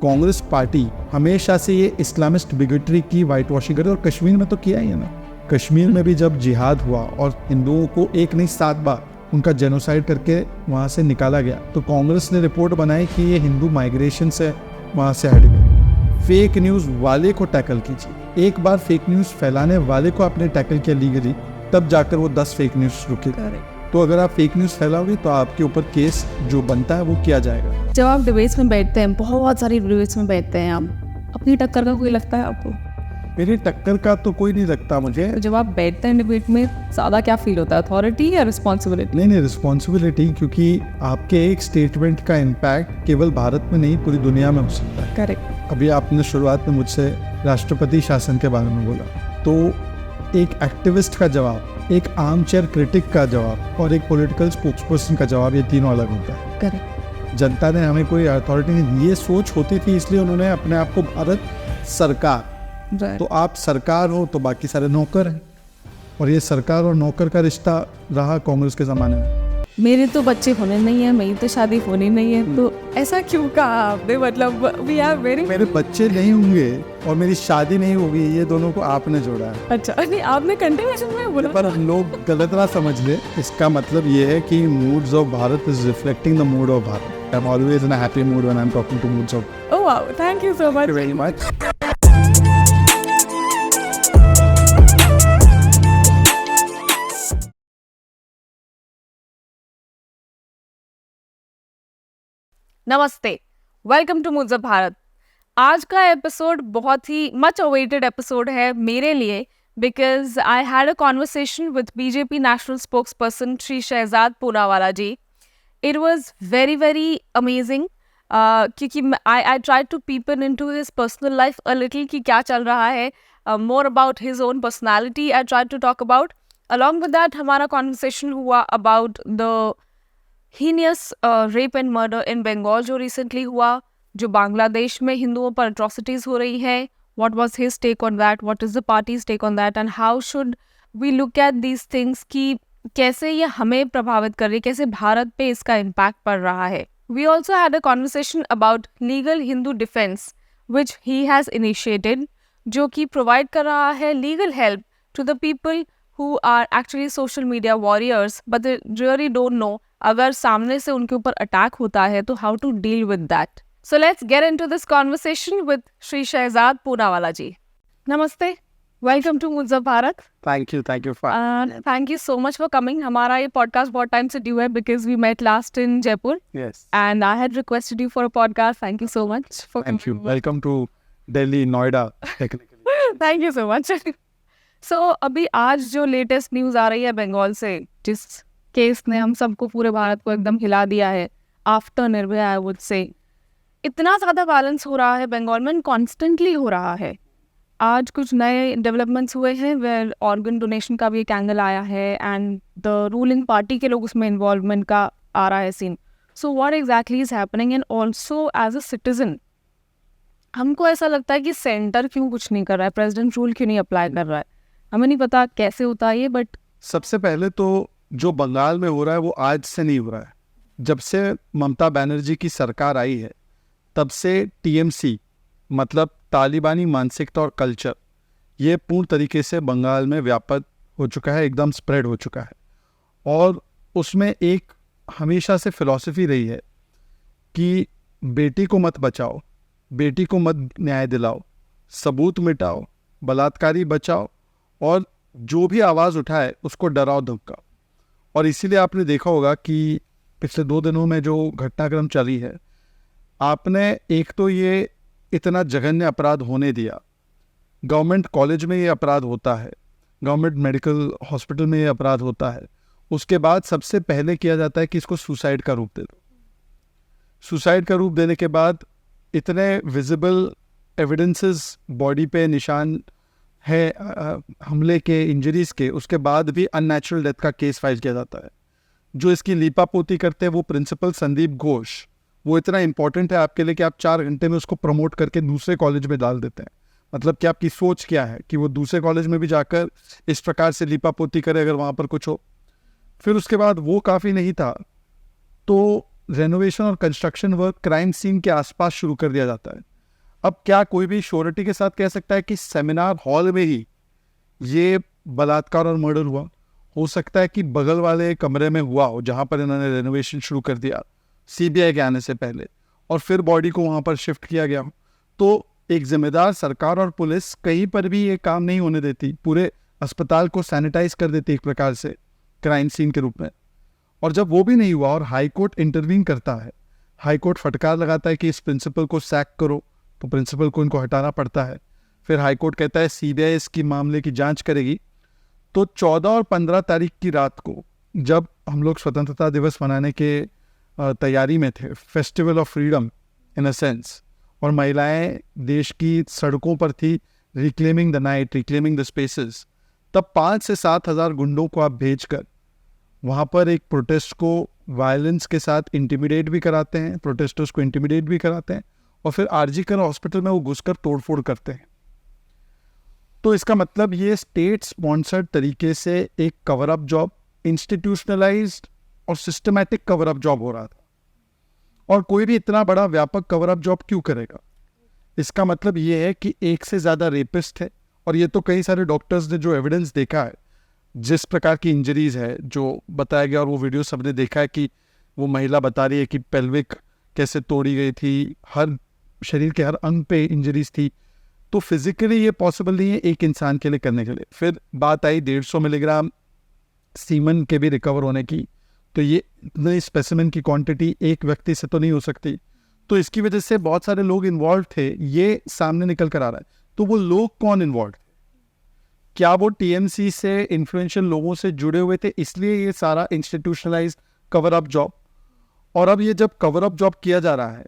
Congress party हमेशा से ये इस्लामिस्ट बिगेटरी की वाइट वॉशिंग करे, और कश्मीर में तो किया ही है ना। कश्मीर में भी जब जिहाद हुआ और हिंदुओं को एक नहीं 7 बार उनका जेनोसाइड करके वहाँ से निकाला गया, तो कांग्रेस ने रिपोर्ट बनाई कि ये हिंदू माइग्रेशन से वहाँ से हट गए। फेक न्यूज़ वाले को टैकल कीजिए। एक बार फेक न्यूज़ फैलाने वाले को आपने टैकल किया लीगली, तब जाकर वो 10 फेक न्यूज़ रुके। तो अगर आप फेक न्यूज़ फैलाओगे तो आपके ऊपर केस जो बनता है वो किया जाएगा। जब आप डिबेट्स में बैठते हैं, बहुत सारी डिबेट्स में बैठते हैं, आप अपनी टक्कर का कोई लगता है आपको? मेरी टक्कर का तो कोई नहीं लगता मुझे। तो जब आप बैठते हैं डिबेट में, ज़्यादा क्या फील होता है, अथॉरिटी या रिस्पॉन्सिबिलिटी? नहीं, रिस्पॉन्सिबिलिटी, क्योंकि आपके एक स्टेटमेंट का इम्पैक्ट केवल भारत में नहीं पूरी दुनिया में हो सकता है। करेक्ट। अभी आपने शुरुआत में मुझसे राष्ट्रपति शासन के बारे में बोला, तो एक एक्टिविस्ट का जवाब, एक आर्म चेयर क्रिटिक का जवाब और एक पॉलिटिकल स्पोक्सपर्सन का जवाब, ये तीनों अलग होता है। करेक्ट। जनता ने हमें कोई अथॉरिटी नहीं, ये सोच होती थी, इसलिए उन्होंने अपने आप को भारत सरकार, तो आप सरकार हो तो बाकी सारे नौकर हैं, और ये सरकार और नौकर का रिश्ता रहा कांग्रेस के ज़माने में। मेरे तो बच्चे होने नहीं है, मेरी तो शादी होनी नहीं है, तो ऐसा क्यों कहा आपने? मतलब वी आर वेरी, मेरे बच्चे नहीं होंगे और मेरी शादी नहीं होगी, ये दोनों को आपने जोड़ा है। अच्छा, नहीं आपने कंटिन्यूएशन में बोला, पर लोग गलत ना समझ ले। इसका मतलब ये है कि moods of Bharat is reflecting the mood of Bharat. I'm always in a happy mood when I'm talking to moods of. Oh wow, thank you so much. Thank you very much. नमस्ते, welcome to moods of Bharat. आज का episode बहुत ही much awaited episode है मेरे लिए, because I had a conversation with BJP national spokesperson Shri Shehzad Poonawalla ji. It was very very amazing, क्योंकि I try to people in to his personal life a little, कि क्या चल रहा है, more about his own personality I try to talk about. Along with that हमारा conversation हुआ about the heinous rape and murder in Bengal जो recently हुआ, जो बांग्लादेश में हिंदुओं पर atrocities हो रही है। What was his take on that? What is the party's take on that? And how should we look at these things कि कैसे ये हमें प्रभावित कर रही है, कैसे भारत पे इसका इम्पैक्ट पड़ रहा है। We also had a conversation about legal Hindu defense which he has initiated, जो कि provide कर रहा है legal help to the people who are actually social media warriors but they really don't know अगर सामने से उनके ऊपर अटैक होता है तो how to deal with that. So let's get into this conversation with Shri Shehzad Poonawalla ji. नमस्ते, welcome to moods of Bharat. Thank you thank you so much for coming. हमारा ये पॉडकास्ट बहुत टाइम से ड्यू है because we met last in Jaipur and I had requested you for a podcast. Thank you so much for thank you. Welcome to Delhi, Noida technically. Thank you so much. So अभी आज जो latest news आ रही है बंगाल से, जिस case ने हम सबको, पूरे भारत को एकदम हिला दिया है, after Nirbhaya I would say, इतना ज़्यादा वायलेंस हो रहा है बंगाल में, कॉन्स्टेंटली हो रहा है। आज कुछ नए डेवलपमेंट्स हुए हैं वेयर ऑर्गन डोनेशन का भी एक एंगल आया है एंड द रूलिंग पार्टी के लोग उसमें इन्वॉल्वमेंट का आ रहा है scene. So what exactly is happening and also as a citizen हमको ऐसा लगता है कि सेंटर क्यों कुछ नहीं कर रहा है, प्रेसिडेंट रूल क्यों नहीं अप्लाई कर रहा है, हमें नहीं पता कैसे होता है ये। बट सबसे पहले तो जो बंगाल में हो रहा है वो आज से नहीं हो रहा है। जब से ममता बनर्जी की सरकार आई है तब से टीएमसी मतलब तालिबानी मानसिकता और कल्चर, ये पूर्ण तरीके से बंगाल में व्यापक हो चुका है, एकदम स्प्रेड हो चुका है। और उसमें एक हमेशा से फिलॉसफी रही है कि बेटी को मत बचाओ, बेटी को मत न्याय दिलाओ, सबूत मिटाओ, बलात्कारी बचाओ, और जो भी आवाज़ उठाए उसको डराओ धमकाओ। और इसीलिए आपने देखा होगा कि पिछले 2 दिनों में जो घटनाक्रम चली है, आपने एक तो ये इतना जघन्य अपराध होने दिया, गवर्नमेंट कॉलेज में ये अपराध होता है, गवर्नमेंट मेडिकल हॉस्पिटल में ये अपराध होता है, उसके बाद सबसे पहले किया जाता है कि इसको सुसाइड का रूप दे दो। सुसाइड का रूप देने के बाद इतने विजिबल एविडेंसेस बॉडी पे निशान है हमले के, इंजरीज के, उसके बाद भी अननेचुरल डेथ का केस फाइल किया जाता है। जो इसकी लीपापोती करते हैं वो प्रिंसिपल संदीप घोष, वो इतना इंपॉर्टेंट है आपके लिए कि आप 4 घंटे में उसको प्रमोट करके दूसरे कॉलेज में डाल देते हैं। मतलब कि आपकी सोच क्या है कि वो दूसरे कॉलेज में भी जाकर इस प्रकार से लीपापोती करे अगर वहाँ पर कुछ हो। फिर उसके बाद वो काफ़ी नहीं था तो रेनोवेशन और कंस्ट्रक्शन वर्क क्राइम सीन के आसपास शुरू कर दिया जाता है। अब क्या कोई भी श्योरिटी के साथ कह सकता है कि सेमिनार हॉल में ही ये बलात्कार और मर्डर हुआ? हो सकता है कि बगल वाले कमरे में हुआ हो जहाँ पर इन्होंने रेनोवेशन शुरू कर दिया सीबीआई के आने से पहले, और फिर बॉडी को वहाँ पर शिफ्ट किया गया हो। तो एक जिम्मेदार सरकार और पुलिस कहीं पर भी ये काम नहीं होने देती, पूरे अस्पताल को सैनिटाइज कर देती एक प्रकार से क्राइम सीन के रूप में। और जब वो भी नहीं हुआ और हाई कोर्ट इंटरवीन करता है, हाई कोर्ट फटकार लगाता है कि इस प्रिंसिपल को सैक करो, तो प्रिंसिपल को इनको हटाना पड़ता है। फिर हाई कोर्ट कहता है सीबीआई इसकी मामले की जांच करेगी। तो 14 और 15 तारीख की रात को जब हम लोग स्वतंत्रता दिवस मनाने के तैयारी में थे, festival of freedom in a sense, और महिलाएं देश की सड़कों पर थी, reclaiming the night, reclaiming the spaces, तब 5 से 7 हज़ार गुंडों को आप भेजकर वहाँ पर एक प्रोटेस्ट को वायलेंस के साथ इंटिमिडेट भी कराते हैं, प्रोटेस्टर्स को इंटिमिडेट भी कराते हैं, और फिर आरजीकर हॉस्पिटल में वो घुसकर तोड़फोड़ करते हैं। तो इसका मतलब ये स्टेट स्पॉन्सर्ड तरीके से एक कवर अप जॉब, इंस्टीट्यूशनलाइज्ड और सिस्टमैटिक कवर अप जॉब हो रहा था। और कोई भी इतना बड़ा व्यापक कवर अप जॉब क्यों करेगा? इसका मतलब ये है कि एक से ज़्यादा रेपिस्ट है, और ये तो कई सारे डॉक्टर्स ने जो एविडेंस देखा है, जिस प्रकार की इंजरीज है जो बताया गया, और वो वीडियो सबने देखा है कि वो महिला बता रही है कि पेल्विक कैसे तोड़ी गई थी, हर शरीर के हर अंग पे इंजरीज थी। तो फिजिकली ये पॉसिबल नहीं है एक इंसान के लिए करने के लिए। फिर बात आई 150 मिलीग्राम सीमन के भी रिकवर होने की, तो ये इतने स्पेसिमेन की क्वांटिटी एक व्यक्ति से तो नहीं हो सकती। तो इसकी वजह से बहुत सारे लोग इन्वॉल्व थे, ये सामने निकल कर आ रहा है। तो वो लोग कौन इन्वॉल्व थे? क्या वो टीएमसी से इन्फ्लुएंशियल लोगों से जुड़े हुए थे, इसलिए ये सारा इंस्टीट्यूशनलाइज्ड कवर अप जॉब? और अब ये जब कवर अप जॉब किया जा रहा है,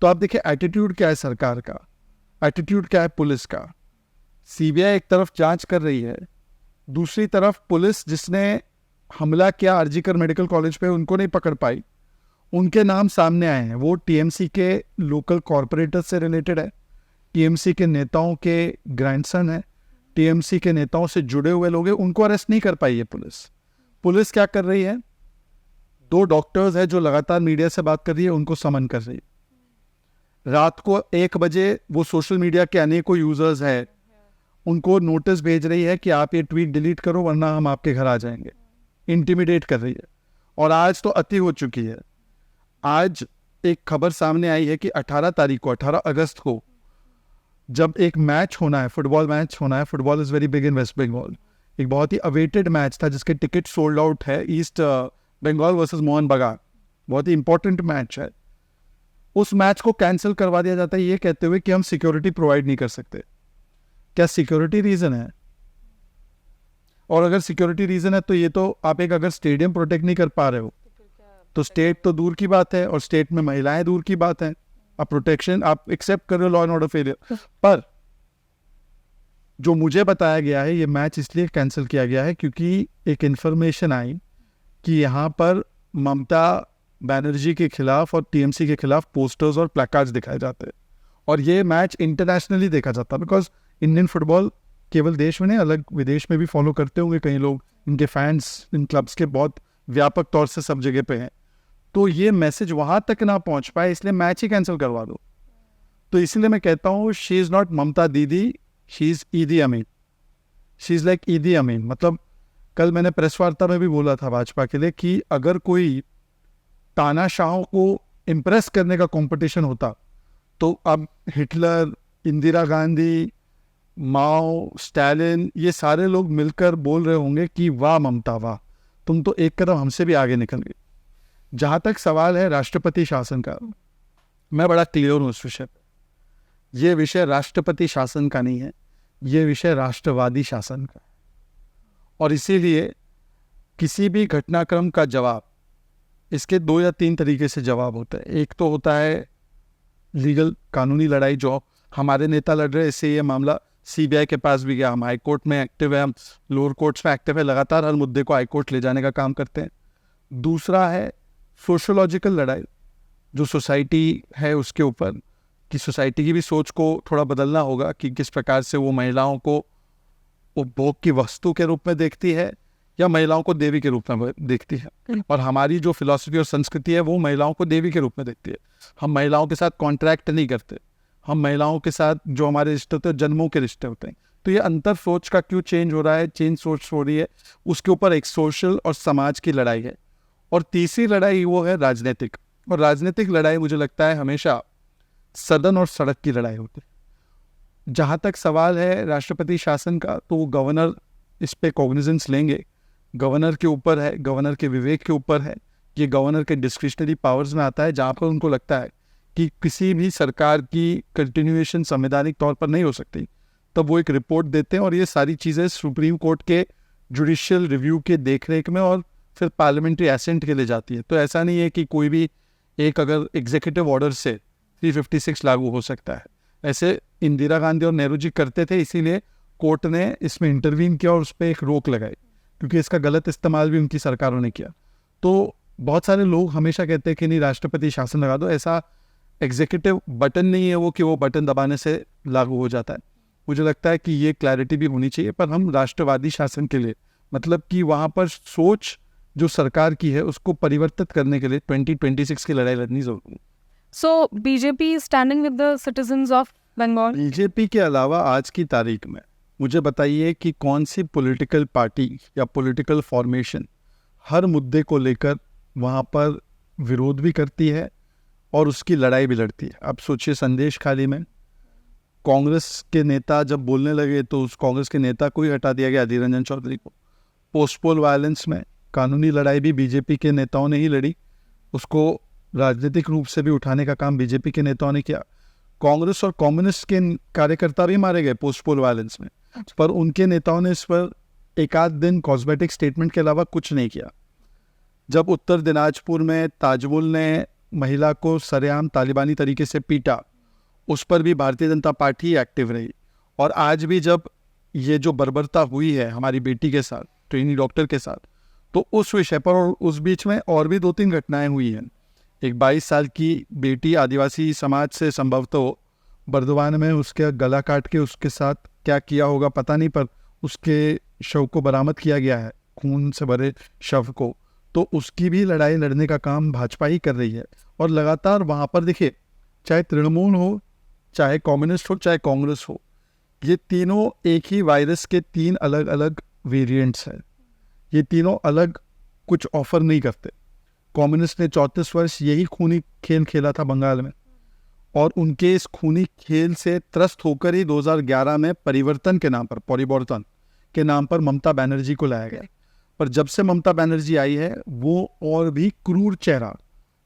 तो आप देखिए एटीट्यूड क्या है सरकार का, एटीट्यूड क्या है पुलिस का। सीबीआई एक तरफ जांच कर रही है, दूसरी तरफ पुलिस जिसने हमला किया आरजीकर मेडिकल कॉलेज पे उनको नहीं पकड़ पाई, उनके नाम सामने आए हैं। वो टीएमसी के लोकल कॉरपोरेटर से रिलेटेड है, टीएमसी के नेताओं के ग्रैंडसन है, टीएमसी के नेताओं से जुड़े हुए लोग हैं, उनको अरेस्ट नहीं कर पाई है पुलिस। पुलिस क्या कर रही है? 2 डॉक्टर्स है जो लगातार मीडिया से बात कर रही है, उनको समन कर रही है। रात को 1 बजे वो सोशल मीडिया के अनेकों यूजर्स हैं, उनको नोटिस भेज रही है कि आप ये ट्वीट डिलीट करो वरना हम आपके घर आ जाएंगे। इंटिमिडेट कर रही है। और आज तो अति हो चुकी है। आज एक खबर सामने आई है कि 18 तारीख को, 18 अगस्त को जब एक मैच होना है, फुटबॉल मैच होना है, football is very big in West Bengal, एक बहुत ही अवेटेड मैच था जिसके टिकट सोल्ड आउट है, ईस्ट बंगाल वर्सेस मोहन बगान, बहुत ही इंपॉर्टेंट मैच है। उस मैच को कैंसिल करवा दिया जाता है ये कहते हुए कि हम सिक्योरिटी प्रोवाइड नहीं कर सकते। क्या सिक्योरिटी रीजन है? और अगर सिक्योरिटी रीजन है तो ये तो आप एक अगर स्टेडियम प्रोटेक्ट नहीं कर पा रहे हो तो स्टेट तो दूर की बात है, और स्टेट में महिलाएं दूर की बात है। आप प्रोटेक्शन आप एक्सेप्ट कर रहे हो लॉ एंड ऑर्डर फेलियर। पर जो मुझे बताया गया है, ये मैच इसलिए कैंसिल किया गया है क्योंकि एक इन्फॉर्मेशन आई कि यहाँ पर ममता बैनर्जी के खिलाफ और टीएमसी के खिलाफ पोस्टर्स और प्लैकार्ड्स दिखाए जाते हैं, और ये मैच इंटरनेशनली देखा जाता है। बिकॉज इंडियन फुटबॉल केवल देश में नहीं, अलग विदेश में भी फॉलो करते होंगे कई लोग, इनके फैंस इन क्लब्स के बहुत व्यापक तौर से सब जगह पे हैं। तो ये मैसेज वहाँ तक ना पहुँच पाए इसलिए मैच ही कैंसिल करवा दो। तो इसलिए मैं कहता हूँ शी इज़ नॉट ममता दीदी, शी इज़ ईदी अमीन, शी इज़ लाइक ईदी अमीन। मतलब कल मैंने प्रेस वार्ता में भी बोला था भाजपा के लिए कि अगर कोई तानाशाहों को इम्प्रेस करने का कंपटीशन होता तो अब हिटलर, इंदिरा गांधी, माओ, स्टालिन, ये सारे लोग मिलकर बोल रहे होंगे कि वाह ममता वाह, तुम तो एक कदम हमसे भी आगे निकल गए। जहाँ तक सवाल है राष्ट्रपति शासन का, मैं बड़ा क्लियर हूँ उस विषय पर। यह विषय राष्ट्रपति शासन का नहीं है, ये विषय राष्ट्रवादी शासन का है। और इसीलिए किसी भी घटनाक्रम का जवाब, इसके 2 या 3 तरीके से जवाब होता है। एक तो होता है लीगल, कानूनी लड़ाई जो हमारे नेता लड़ रहे हैं, इससे ये मामला सीबीआई के पास भी गया, हम हाई कोर्ट में एक्टिव है, हम लोअर कोर्ट्स में एक्टिव है, लगातार हर मुद्दे को हाई कोर्ट ले जाने का काम करते हैं। दूसरा है सोशोलॉजिकल लड़ाई, जो सोसाइटी है उसके ऊपर, कि सोसाइटी की भी सोच को थोड़ा बदलना होगा कि किस प्रकार से वो महिलाओं को उपभोग की वस्तु के रूप में देखती है या महिलाओं को देवी के रूप में देखती है। और हमारी जो फिलॉसफी और संस्कृति है वो महिलाओं को देवी के रूप में देखती है। हम महिलाओं के साथ कॉन्ट्रैक्ट नहीं करते, हम महिलाओं के साथ जो हमारे रिश्ते होते हैं जन्मों के रिश्ते होते हैं। तो ये अंतर सोच का क्यों चेंज हो रहा है, चेंज सोच हो रही है, उसके ऊपर एक सोशल और समाज की लड़ाई है। और तीसरी लड़ाई वो है राजनीतिक। और राजनीतिक लड़ाई मुझे लगता है हमेशा सदन और सड़क की लड़ाई होती है। जहाँ तक सवाल है राष्ट्रपति शासन का, तो गवर्नर इस पे कॉग्निजेंस लेंगे। गवर्नर के ऊपर है, गवर्नर के विवेक के ऊपर है। ये गवर्नर के डिस्क्रिशनरी पावर्स में आता है, जहाँ पर उनको लगता है कि किसी भी सरकार की कंटिन्यूएशन संवैधानिक तौर पर नहीं हो सकती, तब वो एक रिपोर्ट देते हैं और ये सारी चीज़ें सुप्रीम कोर्ट के जुडिशियल रिव्यू के देखरेख में और फिर पार्लियामेंट्री एसेंट के लिए जाती है। तो ऐसा नहीं है कि कोई भी एक अगर एग्जीक्यूटिव ऑर्डर से 356 लागू हो सकता है। ऐसे इंदिरा गांधी और नेहरू जी करते थे, इसीलिए कोर्ट ने इसमें इंटरवीन किया और उस पर एक रोक लगाई, क्योंकि इसका गलत इस्तेमाल भी उनकी सरकारों ने किया। तो बहुत सारे लोग हमेशा कहते हैं कि नहीं राष्ट्रपति शासन लगा दो, ऐसा एग्जीक्यूटिव बटन नहीं है वो कि वो बटन दबाने से लागू हो जाता है। मुझे लगता है कि ये क्लैरिटी भी होनी चाहिए। पर हम राष्ट्रवादी शासन के लिए, मतलब कि वहाँ पर सोच जो सरकार की है उसको परिवर्तित करने के लिए 2026 की लड़ाई लड़नी जरूरी है। So BJP is standing with the citizens of Bengal. BJP के अलावा आज की तारीख में मुझे बताइए कि कौन सी पॉलिटिकल पार्टी या पॉलिटिकल फॉर्मेशन हर मुद्दे को लेकर वहाँ पर विरोध भी करती है और उसकी लड़ाई भी लड़ती है। अब सोचिए, संदेश खाली में कांग्रेस के नेता जब बोलने लगे तो उस कांग्रेस के नेता को ही हटा दिया गया, अधीर रंजन चौधरी को। पोस्टपोल वायलेंस में कानूनी लड़ाई भी बीजेपी के नेताओं ने ही लड़ी, उसको राजनीतिक रूप से भी उठाने का काम बीजेपी के नेताओं ने किया। कांग्रेस और कम्युनिस्ट के कार्यकर्ता भी मारे गए पोस्टपोल वायलेंस में, पर उनके नेताओं ने इस पर एक आध दिन कॉस्मेटिक स्टेटमेंट के अलावा कुछ नहीं किया। जब उत्तर दिनाजपुर में ताजमुल ने महिला को सरेआम तालिबानी तरीके से पीटा, उस पर भी भारतीय जनता पार्टी एक्टिव रही। और आज भी जब ये जो बर्बरता हुई है हमारी बेटी के साथ, ट्रेनी डॉक्टर के साथ, तो उस विषय पर और उस बीच में और भी 2-3 घटनाएं हुई हैं। एक 22 साल की बेटी आदिवासी समाज से संभवतः बर्दवान में उसके गला काट के उसके साथ क्या किया होगा पता नहीं, पर उसके शव को बरामद किया गया है, खून से भरे शव को। तो उसकी भी लड़ाई लड़ने का काम भाजपा ही कर रही है। और लगातार वहाँ पर देखिए, चाहे तृणमूल हो, चाहे कम्युनिस्ट हो, चाहे कांग्रेस हो, ये तीनों एक ही वायरस के 3 अलग अलग वेरिएंट्स हैं। ये तीनों अलग कुछ ऑफर नहीं करते। कम्युनिस्ट ने 34 वर्ष यही खूनी खेल खेला था बंगाल में, और उनके इस खूनी खेल से त्रस्त होकर ही 2011 में परिवर्तन के नाम पर ममता बनर्जी को लाया गया। पर जब से ममता बनर्जी आई है वो और भी क्रूर चेहरा,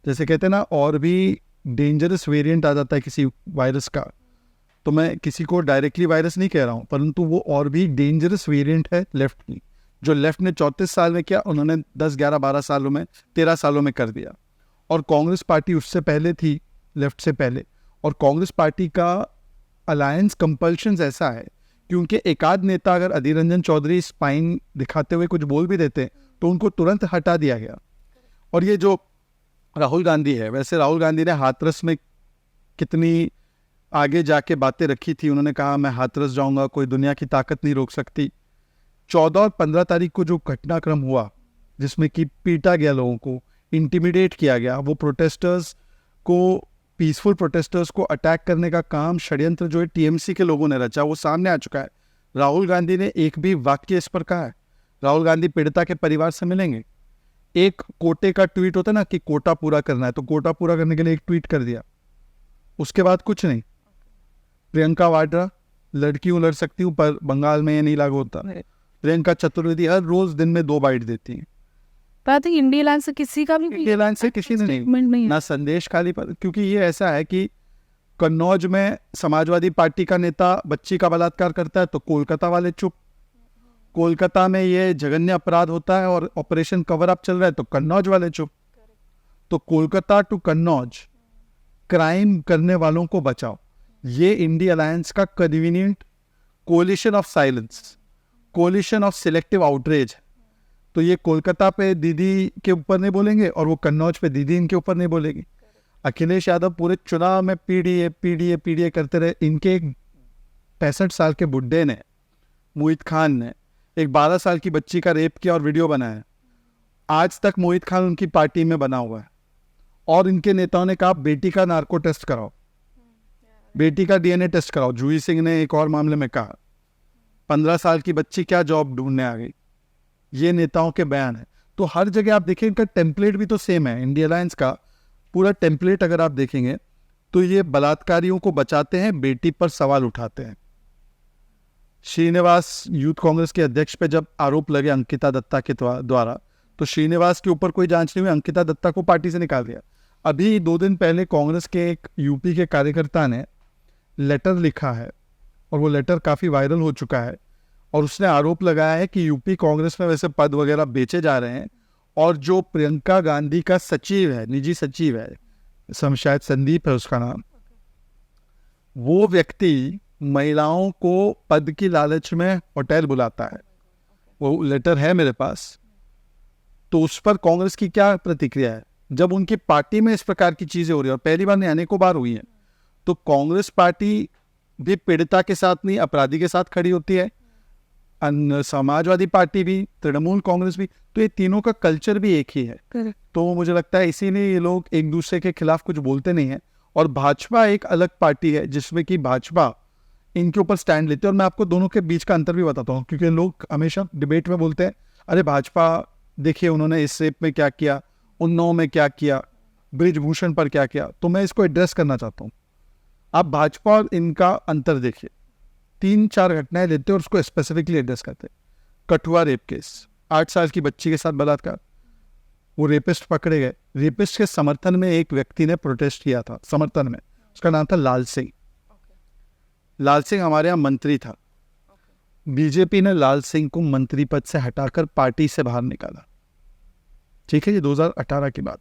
जैसे कहते हैं ना, और भी डेंजरस वेरिएंट आ जाता है किसी वायरस का। तो मैं किसी को डायरेक्टली वायरस नहीं कह रहा हूँ, परंतु वो और भी डेंजरस वेरिएंट है लेफ्ट की। जो लेफ्ट ने 34 साल में किया, उन्होंने 10, 11, 12 सालों में, 13 सालों में कर दिया। और कांग्रेस पार्टी उससे पहले थी, लेफ्ट से पहले। और कांग्रेस पार्टी का अलायंस कंपल्शन ऐसा है कि उनके एकाध नेता अगर अधीर रंजन चौधरी स्पाइन दिखाते हुए कुछ बोल भी देते तो उनको तुरंत हटा दिया गया। और ये जो राहुल गांधी है, वैसे राहुल गांधी ने हाथरस में कितनी आगे जाके बातें रखी थी। उन्होंने कहा मैं हाथरस जाऊंगा, कोई दुनिया की ताकत नहीं रोक सकती। 14 और 15 तारीख को जो घटनाक्रम हुआ जिसमें कि पीटा गया, लोगों को इंटिमिडेट किया गया, वो प्रोटेस्टर्स को, पीसफुल प्रोटेस्टर्स को अटैक करने का काम, षड्यंत्र जो है टीएमसी के लोगों ने रचा, वो सामने आ चुका है। राहुल गांधी ने एक भी वाक्य इस पर कहा है। राहुल गांधी पीड़िता के परिवार से मिलेंगे। एक कोटे का ट्वीट होता है ना कि कोटा पूरा करना है, तो कोटा पूरा करने के लिए एक ट्वीट कर दिया, उसके बाद कुछ नहीं। प्रियंका वाड्रा, लड़की हूँ लड़ सकती हूँ, पर बंगाल में ये नहीं लागू होता। प्रियंका चतुर्वेदी हर रोज दिन में 2 बाइट देती हैं। पर इंडिया लाइन से किसी का भी इंडिया लाइन से किसी ने नहीं, ना संदेश खाली पर। क्योंकि ये ऐसा है कि कन्नौज में समाजवादी पार्टी का नेता बच्ची का बलात्कार करता है तो कोलकाता वाले चुप। कोलकाता में ये जघन्य अपराध होता है और ऑपरेशन कवर अप चल रहा है तो कन्नौज वाले चुप। तो कोलकाता टू कन्नौज, क्राइम करने वालों को बचाओ, ये इंडिया अलायंस का convenient collision of silence, collision of selective outreach. तो ये कोलकाता पे दीदी के ऊपर नहीं बोलेंगे और वो कन्नौज पे दीदी इनके ऊपर नहीं बोलेगी। अखिलेश यादव पूरे चुनाव में पीडीए करते रहे। इनके एक 65 साल के बुड्ढे ने, मोहित खान ने, एक 12 साल की बच्ची का रेप किया और वीडियो बनाया। आज तक मोहित खान उनकी पार्टी में बना हुआ है और इनके नेताओं ने कहा बेटी का नार्को टेस्ट कराओ, बेटी का डीएनए टेस्ट कराओ। जूही सिंह ने एक और मामले में कहा 15 साल की बच्ची क्या जॉब ढूंढने आ गई। ये नेताओं के बयान है। तो हर जगह आप देखिए इनका टेम्पलेट भी तो सेम है। इंडिया अलायंस का पूरा टेम्पलेट अगर आप देखेंगे तो ये बलात्कारियों को बचाते हैं, बेटी पर सवाल उठाते हैं। श्रीनिवास यूथ कांग्रेस के अध्यक्ष पे जब आरोप लगे अंकिता दत्ता के द्वारा, तो श्रीनिवास के ऊपर कोई जांच नहीं हुई, अंकिता दत्ता को पार्टी से निकाल दिया। अभी 2 दिन पहले कांग्रेस के एक यूपी के कार्यकर्ता ने लेटर लिखा है और वो लेटर काफ़ी वायरल हो चुका है और उसने आरोप लगाया है कि यूपी कांग्रेस में वैसे पद वगैरह बेचे जा रहे हैं और जो प्रियंका गांधी का सचिव है, निजी सचिव है, शायद संदीप है उसका नाम, वो व्यक्ति महिलाओं को पद की लालच में होटल बुलाता है। वो लेटर है मेरे पास। तो उस पर कांग्रेस की क्या प्रतिक्रिया है जब उनकी पार्टी में इस प्रकार की चीजें हो रही है और पहली बार नहीं अनेकों बार हुई हैं। तो कांग्रेस पार्टी भी पीड़िता के साथ नहीं अपराधी के साथ खड़ी होती है, समाजवादी पार्टी भी, तृणमूल कांग्रेस भी। तो ये तीनों का कल्चर भी एक ही है। तो मुझे लगता है इसीलिए ये लोग एक दूसरे के खिलाफ कुछ बोलते नहीं है। और भाजपा एक अलग पार्टी है जिसमें कि भाजपा इनके ऊपर स्टैंड लेते हैं। और मैं आपको दोनों के बीच का अंतर भी बताता हूँ, क्योंकि लोग हमेशा डिबेट में बोलते हैं अरे भाजपा देखिए उन्होंने इस रेप में क्या किया, उन्नाव में क्या किया, ब्रिजभूषण पर क्या किया। तो मैं इसको एड्रेस करना चाहता हूँ। आप भाजपा और इनका अंतर देखिए। 3-4 घटनाएं लेते हैं और उसको स्पेसिफिकली एड्रेस करते हैं। कठुआ रेप केस, 8 साल की बच्ची के साथ बलात्कार, वो रेपिस्ट पकड़े गए। रेपिस्ट के समर्थन में एक व्यक्ति ने प्रोटेस्ट किया था, समर्थन में, उसका नाम था लाल सिंह। लाल सिंह हमारे यहाँ मंत्री था। बीजेपी ने लाल सिंह को मंत्री पद से हटाकर पार्टी से बाहर निकाला। ठीक है, ये 2018 की बात।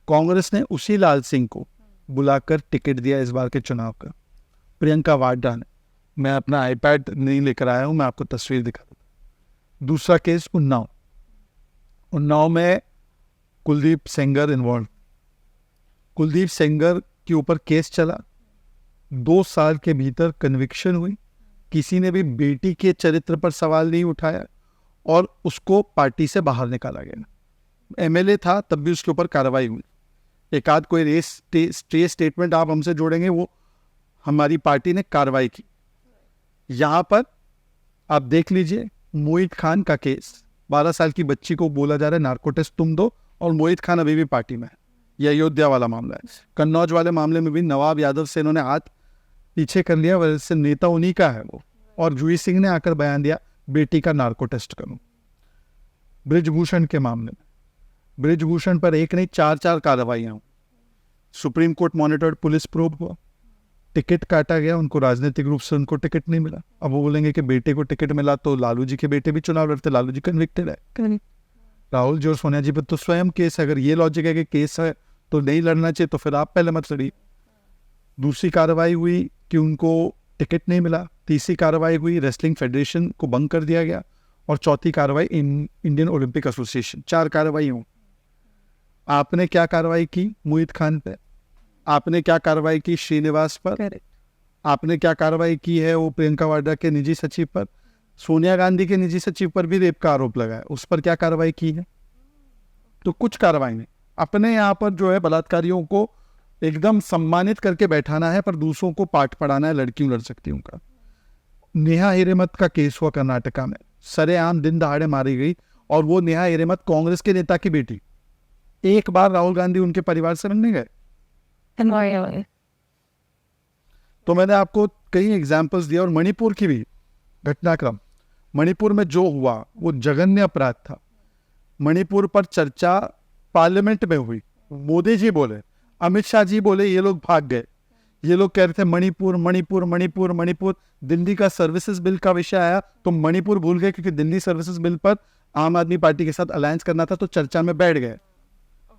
कांग्रेस ने उसी लाल सिंह को बुलाकर टिकट दिया इस बार के चुनाव का, प्रियंका वाड्रा ने। मैं अपना आईपैड नहीं लेकर आया हूं, मैं आपको तस्वीर दिखा दूँ। दूसरा केस उन्नाव में कुलदीप सेंगर इन्वॉल्व। कुलदीप सेंगर के ऊपर केस चला, 2 साल के भीतर कन्विक्शन हुई। किसी ने भी बेटी के चरित्र पर सवाल नहीं उठाया और उसको पार्टी से बाहर निकाला गया। एमएलए था तब भी उसके ऊपर कार्रवाई हुई। एक आध कोई स्टेटमेंट आप हमसे जोड़ेंगे, वो हमारी पार्टी ने कार्रवाई की। यहाँ पर आप देख लीजिए मोहित खान का केस, 12 साल की बच्ची को बोला जा रहा है नार्को टेस्ट तुम दो, और मोहित खान अभी भी पार्टी में है। यह अयोध्या वाला मामला है। कन्नौज वाले मामले में भी नवाब यादव से इन्होंने हाथ पीछे कर लिया, वजह से नेता उन्हीं का है वो। और जूही सिंह ने आकर बयान दिया बेटी का नार्को टेस्ट करूं। ब्रिजभूषण के मामले में, ब्रिजभूषण पर एक नहीं 4 कार्रवाइयां। Supreme court monitored police probe हुआ, टिकट काटा गया उनको, राजनीतिक रूप से उनको टिकट नहीं मिला। अब वो बोलेंगे कि बेटे को टिकट मिला तो लालू जी के बेटे भी चुनाव लड़ते, लालू जी कन्विक्टेड है। राहुल जी और सोनिया जी पर तो स्वयं केस है। अगर ये लॉजिक है कि केस है तो नहीं लड़ना चाहिए, तो फिर आप पहले मत लड़िए। दूसरी कार्रवाई हुई कि उनको टिकट नहीं मिला। तीसरी कार्रवाई हुई रेसलिंग फेडरेशन को भंग कर दिया गया। और चौथी कार्रवाई इंडियन ओलंपिक एसोसिएशन। 4 कार्रवाई हुई। आपने क्या कार्रवाई की मोहित खान पे, आपने क्या कार्रवाई की श्रीनिवास पर, आपने क्या कार्रवाई की है वो प्रियंका वाड्रा के निजी सचिव पर, सोनिया गांधी के निजी सचिव पर भी रेप का आरोप लगा है, उस पर क्या कार्रवाई की है? तो कुछ कार्रवाई नहीं। अपने यहाँ पर जो है बलात्कारियों को एकदम सम्मानित करके बैठाना है, पर दूसरों को पाठ पढ़ाना है लड़कियों लड़ सकती का। नेहा हिरेमत का केस हुआ कर्नाटका में, सरेआम दिन दहाड़े मारी गई, और वो नेहा हिरेमत कांग्रेस के नेता की बेटी। एक बार राहुल गांधी उनके परिवार से मिलने गए। तो मैंने आपको कई एग्जाम्पल्स दिया। और मणिपुर की भी घटनाक्रम, मणिपुर में जो हुआ वो जघन्य अपराध था। मणिपुर पर चर्चा पार्लियामेंट में हुई, मोदी जी बोले, अमित शाह जी बोले, ये लोग भाग गए। ये लोग कह रहे थे मणिपुर मणिपुर मणिपुर मणिपुर। दिल्ली का सर्विसेज बिल का विषय आया तो मणिपुर भूल गए, क्योंकि दिल्ली सर्विसेज बिल पर आम आदमी पार्टी के साथ अलायंस करना था, तो चर्चा में बैठ गए।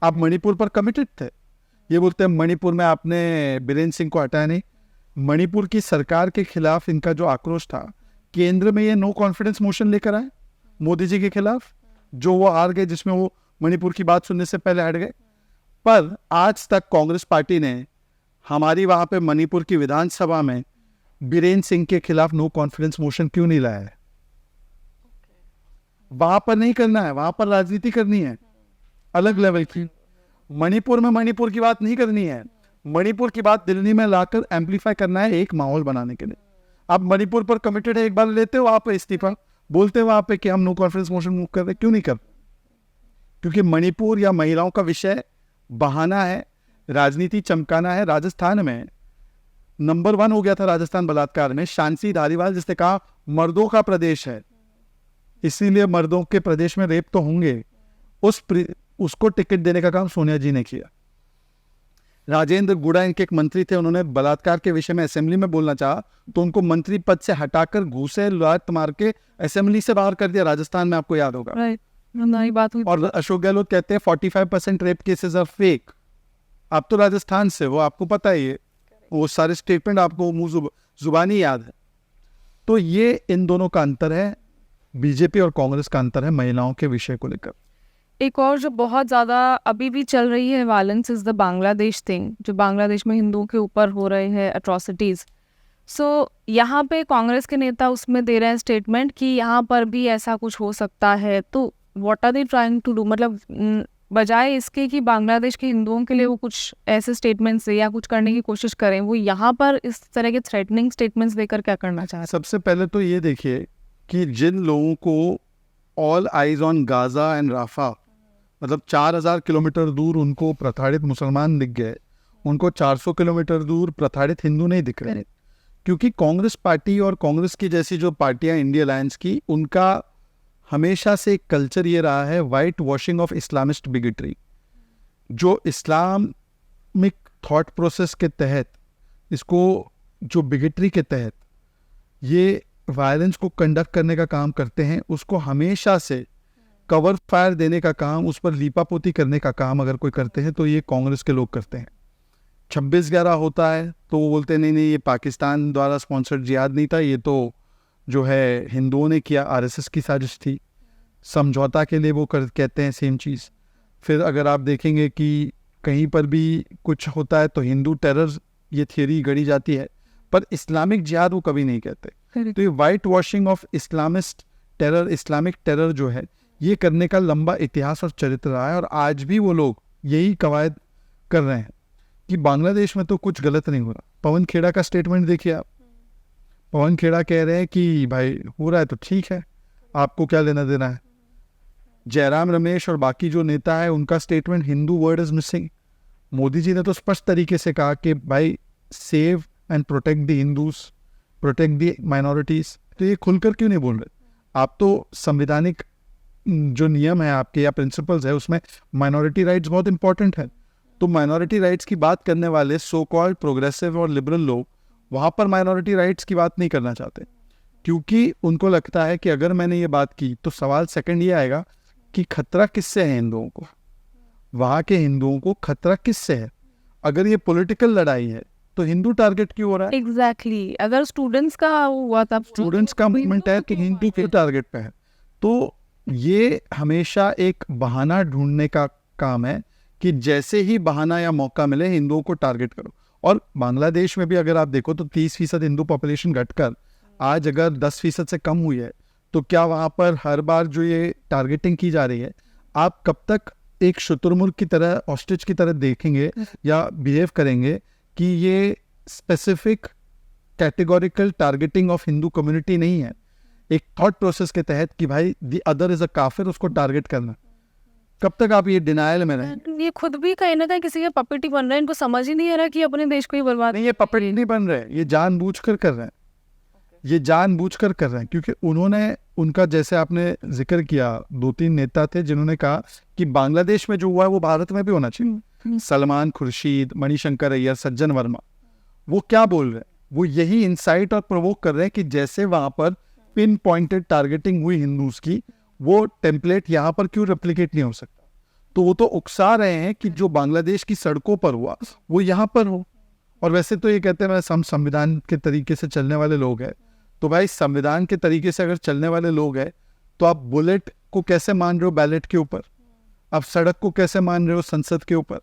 आप मणिपुर पर कमिटेड थे। ये बोलते हैं मणिपुर में आपने बीरेन्द्र सिंह को हटाया नहीं। मणिपुर की सरकार के खिलाफ इनका जो आक्रोश था, केंद्र में ये नो कॉन्फिडेंस मोशन लेकर आए मोदी जी के खिलाफ, जो वो हार गए, जिसमें वो मणिपुर की बात सुनने से पहले हट गए। पर आज तक कांग्रेस पार्टी ने हमारी वहां पे मणिपुर की विधानसभा में बीरेन्द्र सिंह के खिलाफ नो कॉन्फिडेंस मोशन क्यों नहीं लाया है? वहां पर नहीं करना है, वहां पर राजनीति करनी है अलग लेवल की। मणिपुर में मणिपुर की बात नहीं करनी है, मणिपुर की बात दिल्ली में लाकर एम्पलीफाई करना है एक माहौल बनाने के लिए। आप मणिपुर पर कमिटेड है, एक बार लेते हो आप इस्तीफा, बोलते हो वहां पे कि हम नो कॉन्फिडेंस मोशन मूव कर रहे, क्यों नहीं कर? क्योंकि मणिपुर या महिलाओं का विषय बहाना है, राजनीति चमकाना है। राजस्थान में नंबर 1 हो गया था राजस्थान बलात्कार में, शांति धारीवाल, जिसने कहा मर्दों का प्रदेश है इसीलिए मर्दों के प्रदेश में रेप तो होंगे, उसको टिकट देने का काम सोनिया जी ने किया। राजेंद्र गुड़ा इनके एक मंत्री थे, उन्होंने बलात्कार के विषय में असेंबली में बोलना चाहा तो उनको मंत्री पद से हटाकर घूसे लात मार के असेंबली से बाहर कर दिया, राजस्थान में, आपको याद होगा। नई बात हुई। और अशोक गहलोत कहते हैं 45% रेप केसेस आर फेक। आप तो राजस्थान से हो, आपको पता है ये, वो सारे स्टेटमेंट आपको मुंह जुबानी याद है। तो ये इन दोनों का अंतर है, बीजेपी और कांग्रेस का अंतर है महिलाओं के विषय को लेकर। एक और जो बहुत ज़्यादा अभी भी चल रही है violence is the Bangladesh thing, जो बांग्लादेश में हिंदुओं के ऊपर हो रहे हैं अट्रॉसिटीज़। सो यहाँ पे कांग्रेस के नेता उसमें दे रहे हैं स्टेटमेंट कि यहाँ पर भी ऐसा कुछ हो सकता है। तो what are they trying to do, मतलब बजाय इसके कि बांग्लादेश के हिंदुओं के लिए वो कुछ ऐसे स्टेटमेंट्स या कुछ करने की कोशिश करें, वो यहाँ पर इस तरह के थ्रेटनिंग स्टेटमेंट्स देकर क्या करना चाहते हैं? सबसे पहले तो ये देखिए कि जिन लोगों को all eyes on Gaza and Rafah, मतलब 4000 किलोमीटर दूर उनको प्रताड़ित मुसलमान दिख गए, उनको 400 किलोमीटर दूर प्रताड़ित हिंदू नहीं दिख रहे। क्योंकि कांग्रेस पार्टी और कांग्रेस की जैसी जो पार्टियां इंडिया अलायंस की, उनका हमेशा से एक कल्चर ये रहा है white washing of Islamist bigotry. जो इस्लामिक थॉट प्रोसेस के तहत, इसको जो बिगेटरी के तहत ये वायलेंस को कंडक्ट करने का काम करते हैं, उसको हमेशा से कवर फायर देने का काम, उस पर लीपापोती करने का काम अगर कोई करते हैं तो ये कांग्रेस के लोग करते हैं। 26/11 होता है तो वो बोलते हैं नहीं ये पाकिस्तान द्वारा स्पॉन्सर्ड जिहाद नहीं था, ये तो जो है हिंदुओं ने किया, आरएसएस की साजिश थी। समझौता के लिए वो कहते हैं सेम चीज़। फिर अगर आप देखेंगे कि कहीं पर भी कुछ होता है तो हिंदू टेरर ये थियरी गढ़ी जाती है, पर इस्लामिक जिहाद वो कभी नहीं कहते। तो ये white washing of Islamist terror, Islamic terror जो है, ये करने का लंबा इतिहास और चरित्र रहा है। और आज भी वो लोग यही कवायद कर रहे हैं कि बांग्लादेश में तो कुछ गलत नहीं हो रहा। पवन खेड़ा का स्टेटमेंट देखिए आप, पवन खेड़ा कह रहे हैं कि भाई हो रहा है तो ठीक है, आपको क्या लेना देना है। जयराम रमेश और बाकी जो नेता है उनका statement, Hindu word is missing. Modi ji ने तो स्पष्ट तरीके से कहा कि भाई save and protect the Hindus, protect the minorities. तो ये खुलकर क्यों नहीं बोल रहे? आप तो संवैधानिक जो नियम है आपके या प्रिंसिपल्स है, उसमें माइनॉरिटी राइट्स बहुत इंपॉर्टेंट है। तो माइनॉरिटी राइट्स की बात करने वाले सो कॉल्ड प्रोग्रेसिव और लिबरल लोग वहाँ पर माइनॉरिटी राइट्स की बात नहीं करना चाहते, क्योंकि उनको लगता है कि अगर मैंने ये बात की तो सवाल सेकंड ये आएगा कि खतरा किससे है हिंदुओं को, वहाँ के हिंदुओं को खतरा किससे है। अगर ये पॉलिटिकल लड़ाई है तो हिंदू टारगेट क्यों हो रहा है? एग्जैक्टली अगर स्टूडेंट्स का हुआ था, स्टूडेंट्स का मूवमेंट है तो हिंदू के टारगेट पे है। तो ये हमेशा एक बहाना ढूंढने का काम है कि जैसे ही बहाना या मौका मिले हिंदुओं को टारगेट करो। और बांग्लादेश में भी अगर आप देखो तो 30% हिंदू पॉपुलेशन घटकर आज अगर 10% से कम हुई है, तो क्या वहाँ पर हर बार जो ये टारगेटिंग की जा रही है, आप कब तक एक शुतुरमुर्ग की तरह, ऑस्ट्रिच की तरह देखेंगे या बिहेव करेंगे कि ये specific categorical targeting of Hindu community नहीं है, एक थॉट प्रोसेस के तहत कि भाई द अदर इज अ काफिर, उसको टारगेट करना। कब तक आप ये डिनायल में रहें? ये खुद भी कहीं ना कहीं किसी के पपेट ही बन रहे हैं, इनको समझ ही नहीं आ रहा कि अपने देश को ही बर्बाद नहीं, ये पपेट नहीं बन रहे, ये जानबूझकर कर रहे हैं, ये जानबूझकर कर रहे हैं। क्योंकि उन्होंने, उनका जैसे आपने जिक्र किया, 2-3 नेता थे जिन्होंने कहा कि बांग्लादेश में जो हुआ है वो भारत में भी होना चाहिए। सलमान खुर्शीद, मणिशंकर अय्यर, सज्जन वर्मा, वो क्या बोल रहे हैं? वो यही इंसाइट और प्रोवोक कर रहे हैं कि जैसे वहां पर पिन पॉइंटेड टारगेटिंग हुई हिंदूज की, वो टेम्पलेट यहाँ पर क्यों रेप्लिकेट नहीं हो सकता। तो वो तो उकसा रहे हैं कि जो बांग्लादेश की सड़कों पर हुआ वो यहाँ पर हो। और वैसे तो ये कहते हैं हम संविधान के तरीके से चलने वाले लोग हैं, तो भाई संविधान के तरीके से अगर चलने वाले लोग हैं तो आप बुलेट को कैसे मान रहे हो बैलेट के ऊपर, आप सड़क को कैसे मान रहे हो संसद के ऊपर।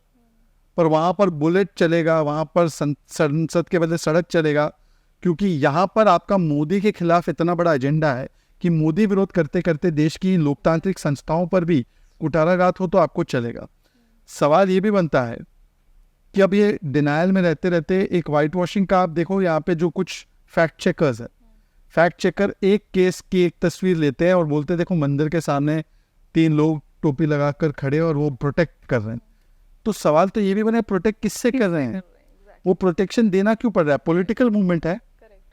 पर वहाँ पर बुलेट चलेगा, वहाँ पर संसद के बदले सड़क चलेगा, क्योंकि यहाँ पर आपका मोदी के खिलाफ इतना बड़ा एजेंडा है कि मोदी विरोध करते करते देश की लोकतांत्रिक संस्थाओं पर भी कुठाराघात हो तो आपको चलेगा। सवाल ये भी बनता है कि अब ये डिनायल में रहते रहते एक वाइट वॉशिंग का आप देखो, यहाँ पे जो कुछ फैक्ट चेकर्स है, फैक्ट चेकर एक केस की एक तस्वीर लेते हैं और बोलते हैं देखो मंदिर के सामने 3 लोग टोपी लगाकर खड़े और वो प्रोटेक्ट कर रहे हैं। तो सवाल तो ये भी बने प्रोटेक्ट किससे कर रहे हैं, वो प्रोटेक्शन देना क्यों पड़ रहा है? पॉलिटिकल मूवमेंट है,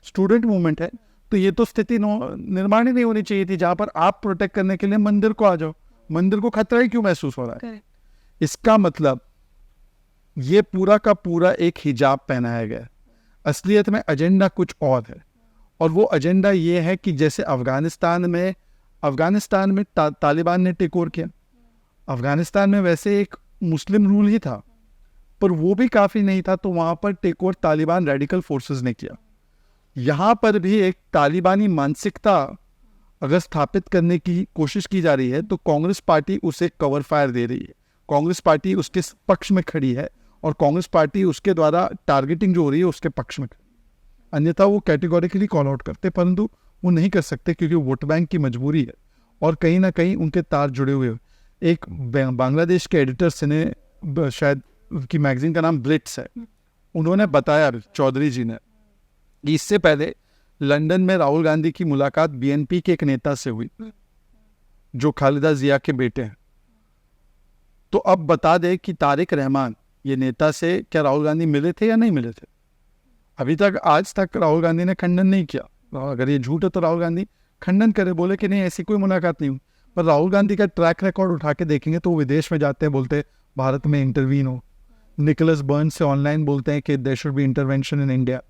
स्टूडेंट मूवमेंट है, तो ये तो स्थिति निर्माण ही नहीं होनी चाहिए थी जहां पर आप प्रोटेक्ट करने के लिए मंदिर को आ जाओ। मंदिर को खतरा ही क्यों महसूस हो रहा है? इसका मतलब ये पूरा का पूरा एक हिजाब पहनाया गया है। असलियत में एजेंडा कुछ और है, और वो एजेंडा ये है कि जैसे अफगानिस्तान में तालिबान ने टेक ओवर किया। अफगानिस्तान में वैसे एक मुस्लिम रूल ही था, पर वो भी काफ़ी नहीं था, तो वहाँ पर take over Taliban radical forces ने किया। यहाँ पर भी एक तालिबानी मानसिकता अगर स्थापित करने की कोशिश की जा रही है तो कांग्रेस पार्टी उसे कवर फायर दे रही है। कांग्रेस पार्टी उसके पक्ष में खड़ी है और कांग्रेस पार्टी उसके द्वारा टारगेटिंग जो हो रही है उसके पक्ष में खड़ी है। अन्यथा वो कैटेगोरिकली कॉल आउट करते, परंतु वो नहीं कर सकते क्योंकि वोट बैंक की मजबूरी है और कहीं ना कहीं उनके तार जुड़े हुए हैं। एक बांग्लादेश के एडिटर ने, शायद उनकी मैगजीन का नाम ब्लिट्स है, उन्होंने बताया, चौधरी जी ने, इससे पहले लंदन में राहुल गांधी की मुलाकात बीएनपी के एक नेता से हुई जो खालिदा जिया के बेटे हैं। तो अब बता दे कि तारिक रहमान ये नेता से क्या राहुल गांधी मिले थे या नहीं मिले थे? अभी तक आज तक राहुल गांधी ने खंडन नहीं किया। अगर ये झूठ है तो राहुल गांधी खंडन करे, बोले कि नहीं ऐसी कोई मुलाकात नहीं हुई। पर राहुल गांधी का ट्रैक रिकॉर्ड उठा के देखेंगे तो वो विदेश में जाते हैं, बोलते भारत में इंटरवीन हो। निकोलस बर्न से ऑनलाइन बोलते हैं कि there should be intervention in India.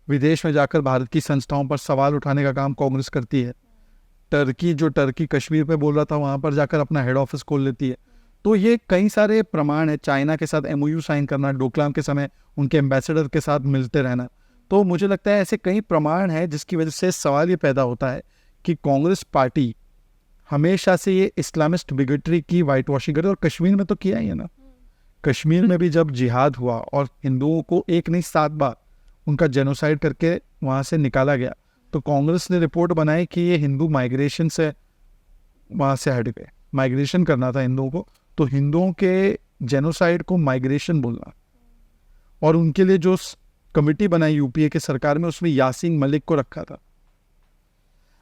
विदेश में जाकर भारत की संस्थाओं पर सवाल उठाने का काम कांग्रेस करती है। टर्की कश्मीर पे बोल रहा था, वहां पर जाकर अपना हेड ऑफिस खोल लेती है। तो ये कई सारे प्रमाण है। चाइना के साथ MOU साइन करना, डोकलाम के समय उनके एम्बेसडर के साथ मिलते रहना। तो मुझे लगता है ऐसे कई प्रमाण है जिसकी वजह से सवाल ये पैदा होता है कि कांग्रेस पार्टी हमेशा से ये इस्लामिस्ट बिगेटरी की वाइट वॉशिंग करे, और कश्मीर में तो किया ही है ना। कश्मीर में भी जब जिहाद हुआ और हिंदुओं को एक नहीं 7 बार उनका जेनोसाइड करके वहाँ से निकाला गया, तो कांग्रेस ने रिपोर्ट बनाई कि ये हिंदू माइग्रेशन से वहाँ से हट गए। माइग्रेशन करना था हिंदुओं को, तो हिंदुओं के जेनोसाइड को माइग्रेशन बोलना। और उनके लिए जो कमिटी बनाई यूपीए के सरकार में, उसमें यासीन मलिक को रखा था।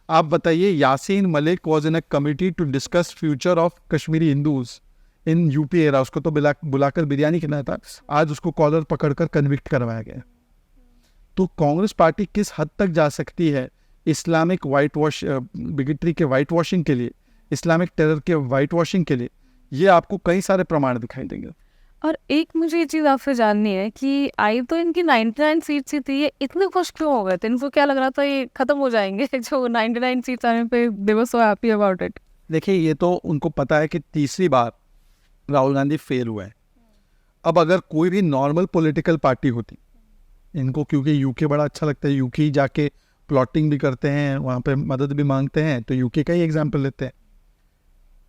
आप बताइए, Yasin Malik was in a committee to discuss future of Kashmiri Hindus in UP era. उसको तो बुलाकर बिरयानी खिलाया था, आज उसको कॉलर पकड़कर कन्विक्ट करवाया गया। तो कांग्रेस पार्टी किस हद तक जा सकती है इस्लामिक वाइट वॉश बिगेटरी के वाइट वॉशिंग के लिए, इस्लामिक टेरर के वाइट वॉशिंग के लिए, ये आपको कई सारे प्रमाण दिखाई देंगे। और एक मुझे ये चीज़ आपसे जाननी है कि आई तो इनकी 99 सीट्स ही थी, ये इतने खुश क्यों हो गए थे? इनको क्या लग रहा था ये खत्म हो जाएंगे जो 99 सीट्स आने पे दे वर सो हैप्पी अबाउट इट? देखिए, ये तो उनको पता है कि तीसरी बार राहुल गांधी फेल हुआ है। अब अगर कोई भी नॉर्मल पॉलिटिकल पार्टी होती, इनको क्योंकि यूके बड़ा अच्छा लगता है, यूके जाके प्लॉटिंग भी करते हैं, वहाँ पे मदद भी मांगते हैं, तो यूके का ही एग्जाम्पल लेते हैं।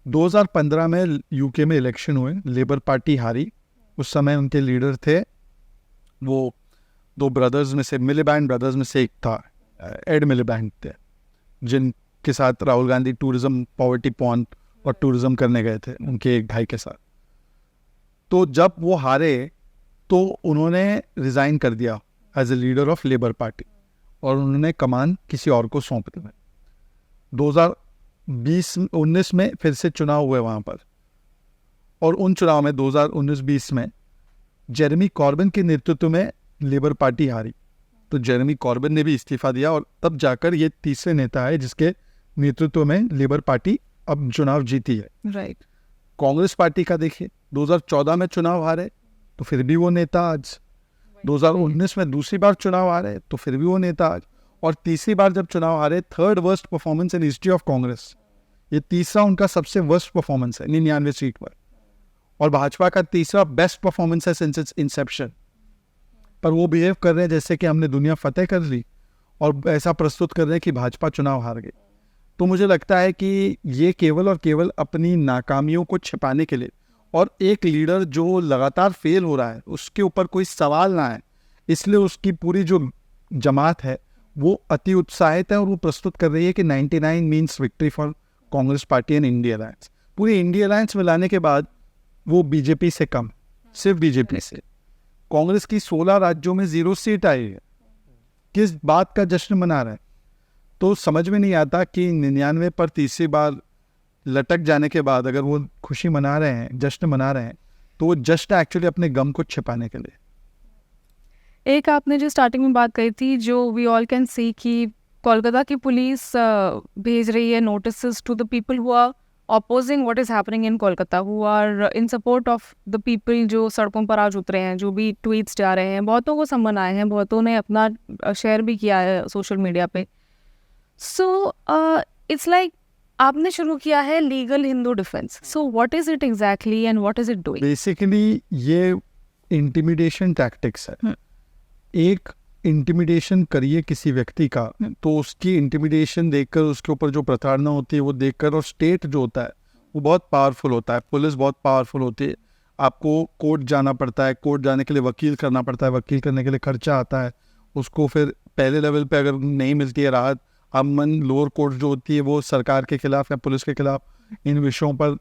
2015 में यूके में इलेक्शन हुए, लेबर पार्टी हारी। उस समय उनके लीडर थे वो 2 ब्रदर्स में से, मिलिबैंड ब्रदर्स में से एक था, एड मिलिबैंड थे, जिनके साथ Rahul Gandhi tourism, poverty porn और टूरिज्म करने गए थे उनके एक भाई के साथ। तो जब वो हारे तो उन्होंने रिज़ाइन कर दिया as a leader of Labour Party और उन्होंने कमान किसी और को सौंप दी। 2019 में फिर से चुनाव हुए वहाँ पर, और उन चुनाव में 2019-20 में जेरेमी कॉर्बिन के नेतृत्व में लेबर पार्टी हारी। तो जेरेमी कॉर्बिन ने भी इस्तीफा दिया और तब जाकर ये तीसरे नेता है जिसके नेतृत्व में लेबर पार्टी अब चुनाव जीती है। राइट। कांग्रेस पार्टी का देखिए, 2014 में चुनाव हारे तो फिर भी वो नेता आज, 2019 में दूसरी बार चुनाव हारे तो फिर भी वो नेता आज, और तीसरी बार जब चुनाव हारे, 3rd worst performance in history of Congress. ये तीसरा उनका सबसे वर्स्ट परफॉर्मेंस है 99 सीट पर, और भाजपा का तीसरा बेस्ट परफॉर्मेंस है सिंस इट्स इंसेप्शन। पर वो बिहेव कर रहे हैं जैसे कि हमने दुनिया फतेह कर ली और ऐसा प्रस्तुत कर रहे हैं कि भाजपा चुनाव हार गई। तो मुझे लगता है कि ये केवल और केवल अपनी नाकामियों को छिपाने के लिए, और एक लीडर जो लगातार फेल हो रहा है उसके ऊपर कोई सवाल ना है, इसलिए उसकी पूरी जो जमात है वो अति उत्साहित है और वो प्रस्तुत कर रही है कि 99 means victory for Congress party and India alliance. पूरी इंडिया अलायंस मिलाने के बाद वो बीजेपी से कम, सिर्फ बीजेपी से। कांग्रेस की 16 राज्यों में 0 सीट आई है। किस बात का जश्न मना रहे हैं? तो समझ में नहीं आता कि 99 पर तीसरी बार लटक जाने के बाद अगर वो खुशी मना रहे हैं, जश्न मना रहे हैं, तो वो जश्न एक्चुअली अपने गम को छिपाने के लिए। एक आपने जो स्टार्टिंग में बात कही थी, जो वी ऑल कैन सी कि कोलकाता की पुलिस भेज रही है notices to the people who are opposing what is happening in Kolkata, who are in support of the people जो सड़कों पर आज उतरे हैं, जो भी ट्वीट्स जा रहे हैं। बहुतों को समन आए हैं, बहुतों ने अपना शेयर भी किया है सोशल मीडिया पे। सो इट्स लाइक आपने शुरू किया है legal Hindu defence. So what is it exactly and what is it doing? Basically ये इंटिमिडेशन टैक्टिक्स है। एक इंटिमिडेशन करिए किसी व्यक्ति का, तो उसकी इंटिमिडेशन देखकर, उसके ऊपर जो प्रताड़ना होती है वो देखकर, और स्टेट जो होता है वो बहुत पावरफुल होता है, पुलिस बहुत पावरफुल होती है। आपको कोर्ट जाना पड़ता है, कोर्ट जाने के लिए वकील करना पड़ता है, वकील करने के लिए खर्चा आता है, उसको फिर पहले लेवल पे अगर नहीं मिलती है राहत, अमन लोअर कोर्ट जो होती है वो सरकार के खिलाफ या पुलिस के खिलाफ इन विषयों पर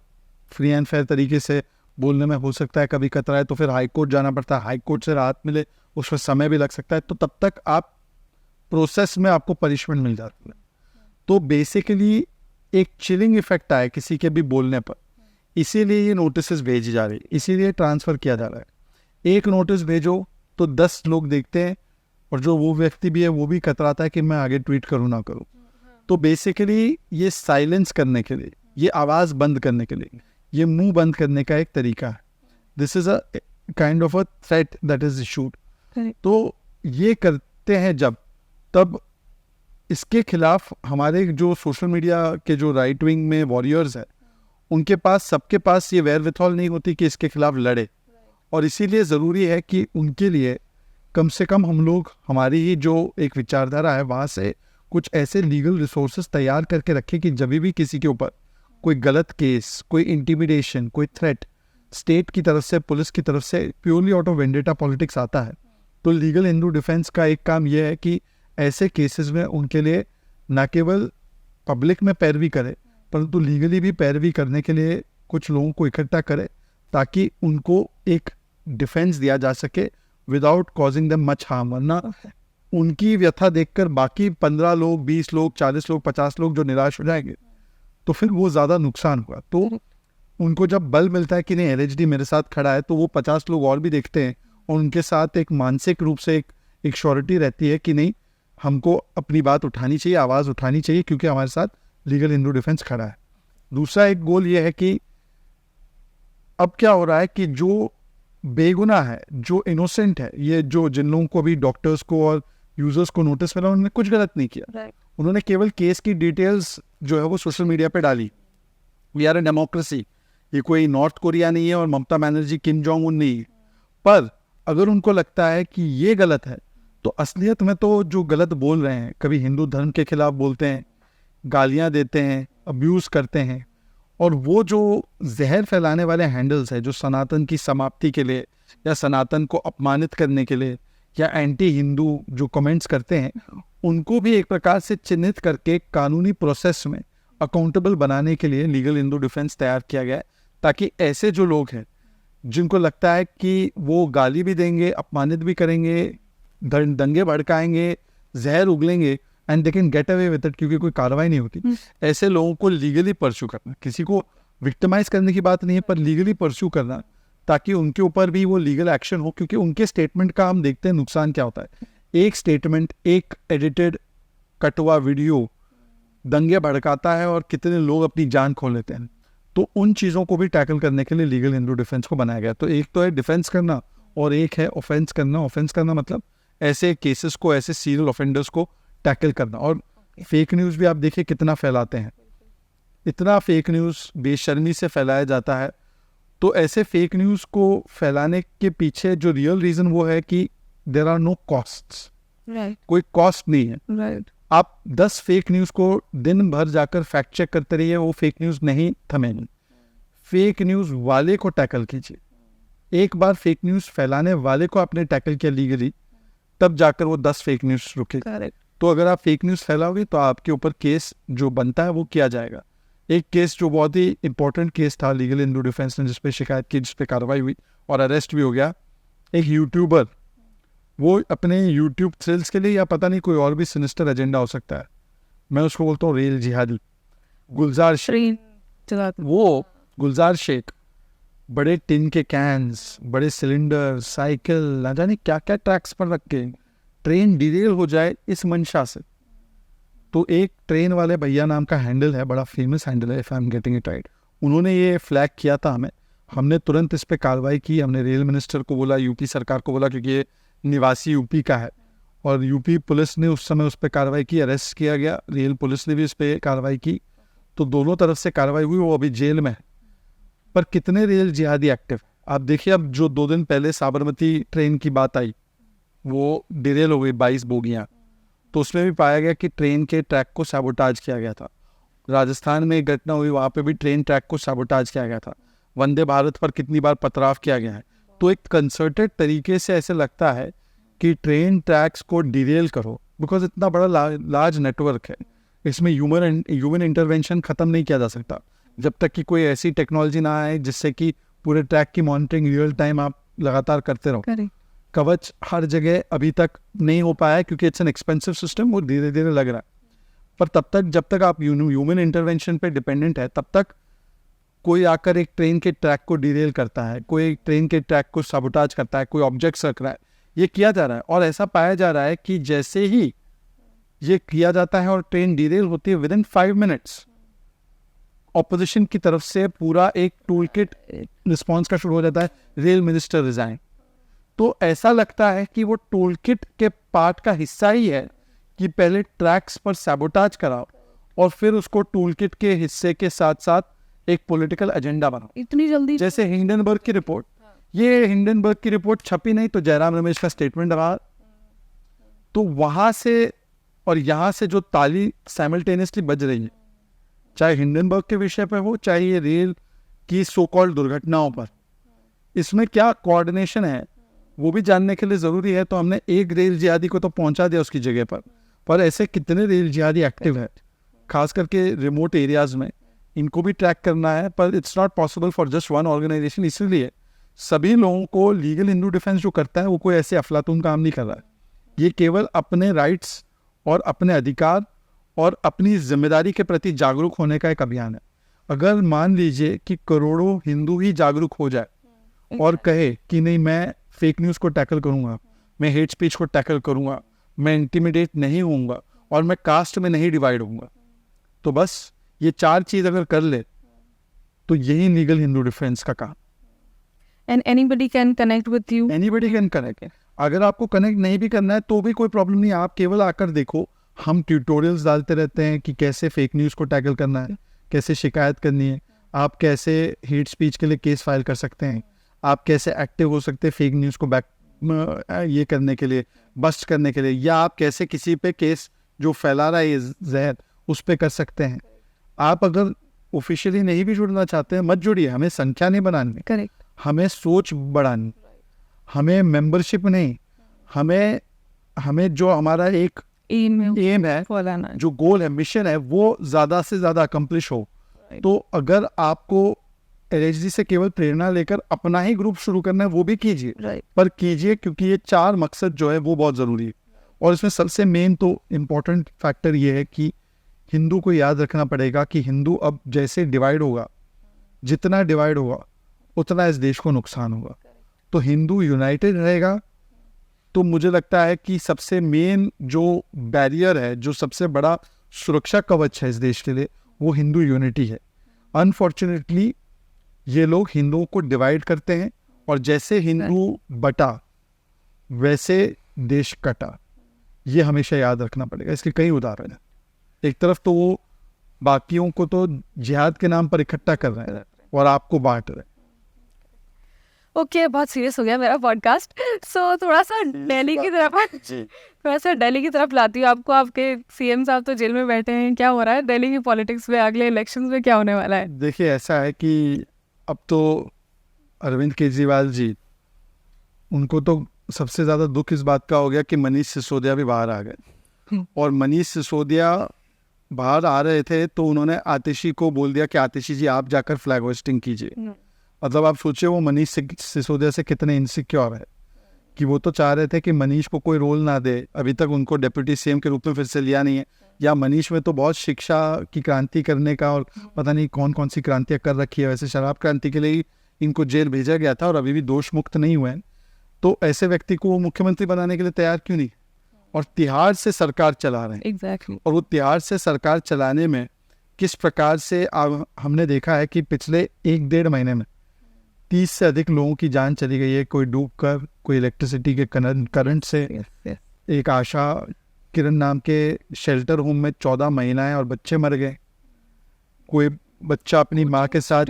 फ्री एंड फेयर तरीके से बोलने में हो सकता है कभी कतराए, तो फिर हाई कोर्ट जाना पड़ता है, हाई कोर्ट से राहत मिले उसमें समय भी लग सकता है, तो तब तक आप प्रोसेस में आपको पनिशमेंट मिल जाती है। तो बेसिकली एक चिलिंग इफेक्ट आया किसी के भी बोलने पर, इसीलिए ये नोटिस भेजी जा रही है, इसीलिए ट्रांसफ़र किया जा रहा है। एक नोटिस भेजो तो 10 लोग देखते हैं, और जो वो व्यक्ति भी है वो भी कतराता है कि मैं आगे ट्वीट करूँ ना करूँ। तो बेसिकली ये साइलेंस करने के लिए, ये आवाज़ बंद करने के लिए, ये मुंह बंद करने का एक तरीका है। This is a kind of a threat that is issued. तो ये करते हैं जब, तब इसके खिलाफ हमारे जो सोशल मीडिया के जो राइट विंग में वॉरियर्स हैं, उनके पास, सबके पास ये वेयरविथॉल नहीं होती कि इसके खिलाफ लड़े, और इसीलिए ज़रूरी है कि उनके लिए कम से कम हम लोग, हमारी ही जो एक विचारधारा है वहाँ से कुछ ऐसे लीगल रिसोर्सेज तैयार करके रखें कि जब भी किसी के ऊपर कोई गलत केस, कोई इंटिमिडेशन, कोई थ्रेट स्टेट की तरफ से, पुलिस की तरफ से, purely out of vendetta politics आता है, तो लीगल हिंदू डिफेंस का एक काम यह है कि ऐसे केसेस में उनके लिए न केवल पब्लिक में पैरवी करे, परंतु लीगली भी पैरवी करने के लिए कुछ लोगों को इकट्ठा करे, ताकि उनको एक डिफेंस दिया जा सके without causing them much harm. वरना उनकी व्यथा देखकर बाकी 15 लोग, 20 लोग, 40 लोग, 50 लोग जो निराश हो जाएंगे, तो फिर वो ज़्यादा नुकसान होगा। तो उनको जब बल मिलता है कि नहीं LHD मेरे साथ खड़ा है, तो वो 50 लोग और भी देखते हैं, और उनके साथ एक मानसिक रूप से एक श्योरिटी रहती है कि नहीं, हमको अपनी बात उठानी चाहिए, आवाज़ उठानी चाहिए, क्योंकि हमारे साथ लीगल हिंदू डिफेंस खड़ा है। दूसरा एक गोल ये है कि अब क्या हो रहा है कि जो बेगुनाह है, जो इनोसेंट है, ये जो जिन लोगों को भी डॉक्टर्स को और यूजर्स को नोटिस मिला, उन्होंने कुछ गलत नहीं किया, उन्होंने केवल केस की डिटेल्स जो है वो सोशल मीडिया पे डाली। वी आर ए डेमोक्रेसी, ये कोई नॉर्थ कोरिया नहीं है और Mamata Banerjee Kim Jong Un नहीं है। पर अगर उनको लगता है कि ये गलत है, तो असलियत में तो जो गलत बोल रहे हैं, कभी हिंदू धर्म के खिलाफ बोलते हैं, गालियां देते हैं, अब्यूज़ करते हैं, और वो जो जहर फैलाने वाले हैंडल्स हैं, जो सनातन की समाप्ति के लिए या सनातन को अपमानित करने के लिए या एंटी हिंदू जो कमेंट्स करते हैं, उनको भी एक प्रकार से चिन्हित करके कानूनी प्रोसेस में अकाउंटेबल बनाने के लिए लीगल हिंदू डिफेंस तैयार किया गया है, ताकि ऐसे जो लोग हैं जिनको लगता है कि वो गाली भी देंगे, अपमानित भी करेंगे, दंगे भड़काएंगे, जहर उगलेंगे, and they can get away with it, क्योंकि कोई कार्रवाई नहीं होती, ऐसे लोगों को लीगली परस्यू करना, किसी को विक्टिमाइज करने की बात नहीं है, पर लीगली परस्यू करना, ताकि उनके ऊपर भी वो लीगल एक्शन हो। क्योंकि उनके स्टेटमेंट का हम देखते हैं नुकसान क्या होता है। एक स्टेटमेंट, एक एडिटेड कटवा वीडियो दंगे भड़काता है और कितने लोग अपनी जान खो लेते हैं। तो उन चीज़ों को भी टैकल करने के लिए लीगल हिंदू डिफेंस को बनाया गया। तो एक तो है डिफेंस करना और एक है ऑफेंस करना। ऑफेंस करना मतलब ऐसे केसेस को, ऐसे सीरियल ऑफेंडर्स को टैकल करना। और फेक न्यूज़ भी आप देखिए कितना फैलाते हैं, इतना फेक न्यूज़ बेशर्मी से फैलाया जाता है। तो ऐसे फेक न्यूज़ को फैलाने के पीछे जो रियल रीज़न वो है कि देयर आर नो कॉस्ट्स, कोई कॉस्ट नहीं है। आप 10 फेक न्यूज़ को दिन भर जाकर फैक्ट चेक करते रहिए, वो फेक न्यूज़ नहीं थमेंगे। फेक न्यूज़ वाले को टैकल कीजिए। एक बार फेक न्यूज़ फैलाने वाले को आपने टैकल किया लीगली, तब जाकर वो 10 फेक न्यूज़ रुकेगा। तो अगर आप फेक न्यूज़ फैलाओगे तो आपके ऊपर केस जो बनता है वो किया जाएगा। एक केस जो बहुत ही इंपॉर्टेंट केस था लीगल हिंदू डिफेंस ने, जिस पे शिकायत की, जिस पे कार्रवाई हुई और अरेस्ट भी हो गया, एक यूट्यूबर, वो अपने यूट्यूब थ्रिल्स के लिए या पता नहीं कोई और भी सिनिस्टर एजेंडा हो सकता है, मैं उसको बोलता हूँ रेल जिहादी, गुलजार शेख। वो गुलजार शेख बड़े टिन के कैंस, बड़े सिलेंडर, साइकिल, ना जाने क्या क्या ट्रैक्स पर रख के ट्रेन डिरेल हो जाए इस मंशा से। तो एक ट्रेन वाले भैया नाम का हैंडल है, बड़ा फेमस हैंडल है, if I am getting it right, उन्होंने ये फ्लैग किया था हमें, हमने तुरंत इस पे कार्रवाई की। हमने रेल मिनिस्टर को बोला, यूपी सरकार को बोला, क्योंकि ये निवासी यूपी का है, और यूपी पुलिस ने उस समय उस पर कार्रवाई की, अरेस्ट किया गया। रेल पुलिस ने भी इस पर कार्रवाई की, तो दोनों तरफ से कार्रवाई हुई। वो अभी जेल में है। पर कितने रेल जिहादी एक्टिव, आप देखिए। अब जो 2 दिन पहले साबरमती ट्रेन की बात आई, वो डिरेल हो गई 22 बोगियाँ, तो उसमें भी पाया गया कि ट्रेन के ट्रैक को सैबोटाज किया गया था। राजस्थान में एक घटना हुई, वहाँ पे भी ट्रेन ट्रैक को सैबोटाज किया गया था। वंदे भारत पर कितनी बार पथराव किया गया है। तो एक कंसर्टेड तरीके से ऐसे लगता है कि ट्रेन ट्रैक्स को डिरेल करो, बिकॉज इतना बड़ा लार्ज नेटवर्क है, इसमें ह्यूमन इंटरवेंशन ख़त्म नहीं किया जा सकता जब तक कि कोई ऐसी टेक्नोलॉजी ना आए जिससे कि पूरे ट्रैक की मॉनिटरिंग रियल टाइम आप लगातार करते रहो। कवच हर जगह अभी तक नहीं हो पाया है, क्योंकि इट्स एन एक्सपेंसिव सिस्टम, वो धीरे धीरे लग रहा है। पर तब तक, जब तक आप ह्यूमन इंटरवेंशन पे डिपेंडेंट है, तब तक कोई आकर एक ट्रेन के ट्रैक को डिरेल करता है, कोई एक ट्रेन के ट्रैक को साबोटाज करता है, कोई ऑब्जेक्ट्स रख रहा है, ये किया जा रहा है। और ऐसा पाया जा रहा है कि जैसे ही ये किया जाता है और ट्रेन डिरेल होती है, विद इन 5 मिनट्स ऑपोजिशन की तरफ से पूरा एक टूल किट रिस्पॉन्स का शुरू हो जाता है, रेल मिनिस्टर रिजाइन। तो ऐसा लगता है कि वो टूल किट के पार्ट का हिस्सा ही है कि पहले ट्रैक्स पर सैबोटाज कराओ और फिर उसको टूल किट के हिस्से के साथ साथ एक पॉलिटिकल एजेंडा बनाओ। इतनी जल्दी? जैसे हिंडनबर्ग की रिपोर्ट, ये हिंडनबर्ग की रिपोर्ट छपी नहीं तो जयराम रमेश का स्टेटमेंट रहा, तो वहां से और यहाँ से जो ताली साइमल्टेनियसली बज रही है, चाहे हिंडनबर्ग के विषय पर हो, चाहे ये रेल की सो कॉल्ड दुर्घटनाओं पर, इसमें क्या कोऑर्डिनेशन है वो भी जानने के लिए ज़रूरी है। तो हमने एक रेल जिहादी को तो पहुंचा दिया उसकी जगह पर ऐसे कितने रेल जिहादी एक्टिव है, खास करके रिमोट एरियाज में, इनको भी ट्रैक करना है। पर it's not possible for just one organisation, इसलिए सभी लोगों को लीगल हिंदू डिफेंस जो करता है वो कोई ऐसे अफलातून काम नहीं कर रहा है। ये केवल अपने राइट्स और अपने अधिकार और अपनी जिम्मेदारी के प्रति जागरूक होने का एक अभियान है। अगर मान लीजिए कि करोड़ों हिंदू ही जागरूक हो जाए और कहे कि नहीं, मैं फेक न्यूज़ को टैकल करूंगा, मैं हेट स्पीच को टैकल करूंगा, मैं इंटिमिडेट नहीं होऊंगा और मैं कास्ट में नहीं डिवाइड होऊंगा, तो बस ये 4 चीज़ अगर कर ले तो यही लीगल हिंदू डिफेंस का काम। And anybody can connect with you, anybody can connect. अगर आपको कनेक्ट नहीं भी करना है तो भी कोई प्रॉब्लम नहीं है, आप केवल आकर देखो। हम ट्यूटोरियल्स डालते रहते हैं कि कैसे फेक न्यूज़ को टैकल करना है, कैसे शिकायत करनी है, आप कैसे हेट स्पीच के लिए केस फाइल कर सकते हैं, आप कैसे एक्टिव हो सकते हैं फेक न्यूज़ को बैक ये करने के लिए, बस्ट करने के लिए, या आप कैसे किसी पे केस जो फैला रहा है ये जहर उस पर कर सकते हैं। आप अगर ऑफिशियली नहीं भी जुड़ना चाहते हैं, मत जुड़िए, हमें संख्या नहीं बनानी, करेक्ट, हमें सोच बढ़ानी, हमें मेंबरशिप नहीं, हमें जो हमारा एक एम है, जो गोल है, मिशन है, वो ज़्यादा से ज़्यादा अकम्प्लिश हो। तो अगर आपको LHD से केवल प्रेरणा लेकर अपना ही ग्रुप शुरू करना है वो भी कीजिए, पर कीजिए क्योंकि ये 4 मकसद जो है वो बहुत ज़रूरी है। और इसमें सबसे मेन तो इम्पोर्टेंट फैक्टर ये है कि हिंदू को याद रखना पड़ेगा कि हिंदू अब जैसे डिवाइड होगा, जितना डिवाइड होगा उतना इस देश को नुकसान होगा। तो हिंदू यूनाइटेड रहेगा तो मुझे लगता है कि सबसे मेन जो बैरियर है, जो सबसे बड़ा सुरक्षा कवच है इस देश के लिए, वो हिंदू यूनिटी है। अनफॉर्चुनेटली ये लोग हिंदुओं को डिवाइड करते हैं और जैसे हिंदू बटा वैसे देश कटा। ये हमेशा याद रखना पड़ेगा। इसके कई उदाहरण हैं। एक तरफ तो वो बाकियों को तो जिहाद के नाम पर इकट्ठा कर रहे हैं और आपको बांट रहे हैं। ओके, बहुत सीरियस हो गया मेरा पॉडकास्ट। सो थोड़ा सा दिल्ली की तरफ लाती हूँ आपको। आपके CM साहब तो जेल में बैठे हैं, क्या हो रहा है दिल्ली की पॉलिटिक्स में, अगले इलेक्शंस में क्या होने वाला है? देखिए, ऐसा है कि अब तो अरविंद केजरीवाल जी, उनको तो सबसे ज़्यादा दुख इस बात का हो गया कि मनीष सिसोदिया भी बाहर आ गए। और मनीष सिसोदिया बाहर आ रहे थे तो उन्होंने आतिशी को बोल दिया कि आतिशी जी आप जाकर फ्लैग होस्टिंग कीजिए। मतलब आप सोचिए वो मनीष सिसोदिया से कितने इनसिक्योर है कि वो तो चाह रहे थे कि मनीष को कोई रोल ना दे। अभी तक उनको डिप्टी सीएम के रूप में फिर से लिया नहीं है, या मनीष में तो बहुत शिक्षा की क्रांति करने का और पता नहीं कौन कौन सी क्रांतियाँ कर रखी है। वैसे शराब क्रांति के लिए ही इनको जेल भेजा गया था और अभी भी दोष मुक्त नहीं हुए हैं। तो ऐसे व्यक्ति को वो मुख्यमंत्री बनाने के लिए तैयार क्यों नहीं? और तिहाड़ से सरकार चला रहे हैं। Exactly. और वो तिहाड़ से सरकार चलाने में किस प्रकार से हमने देखा है कि पिछले 1-1.5 महीने में 30 से अधिक लोगों की जान चली गई है। कोई डूबकर, कोई इलेक्ट्रिसिटी के करंट से। एक आशा किरण नाम के शेल्टर होम में 14 महिलाएं और बच्चे मर गए। कोई बच्चा अपनी माँ के साथ,